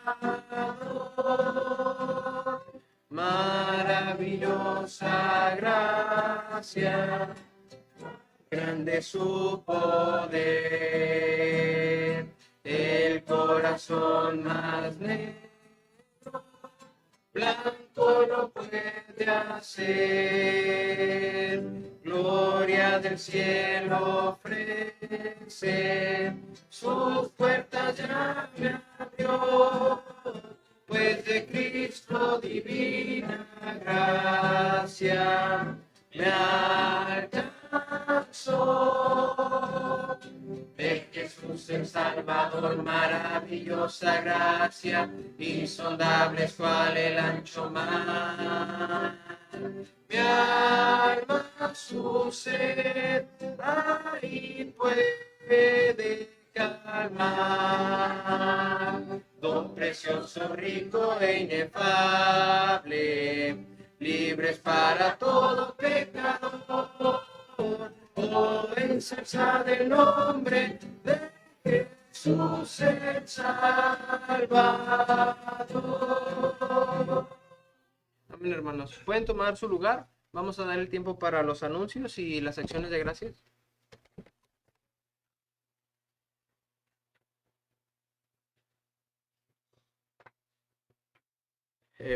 Maravillosa gracia, grande su poder, el corazón más negro, blanco todo lo puede hacer. Gloria del cielo ofrece, sus puertas ya me abrió, pues de Cristo divina gracia me alcanzó. De Jesús el Salvador, maravillosa gracia, insondables cual el ancho mar. Mi alma su sed ahí puede calmar. Don precioso, rico e inefable, libres para todo pecador. Oh, ensalzad el nombre de Jesús el Salvador. Amén, hermanos. ¿Pueden tomar su lugar? Vamos a dar el tiempo para los anuncios y las acciones de gracias.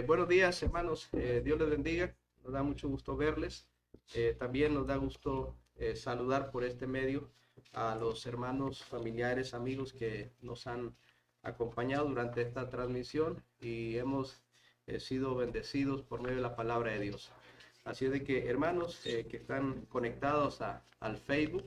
Buenos días, hermanos. Dios les bendiga. Nos da mucho gusto verles. También nos da gusto saludar por este medio a los hermanos, familiares, amigos que nos han acompañado durante esta transmisión y hemos sido bendecidos por medio de la palabra de Dios. Así es de que, hermanos que están conectados al Facebook,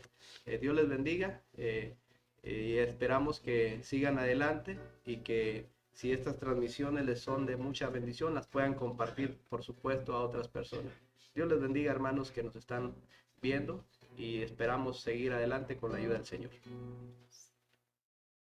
Dios les bendiga y esperamos que sigan adelante y que si estas transmisiones les son de mucha bendición, las puedan compartir, por supuesto, a otras personas. Dios les bendiga, hermanos que nos están viendo y esperamos seguir adelante con la ayuda del Señor.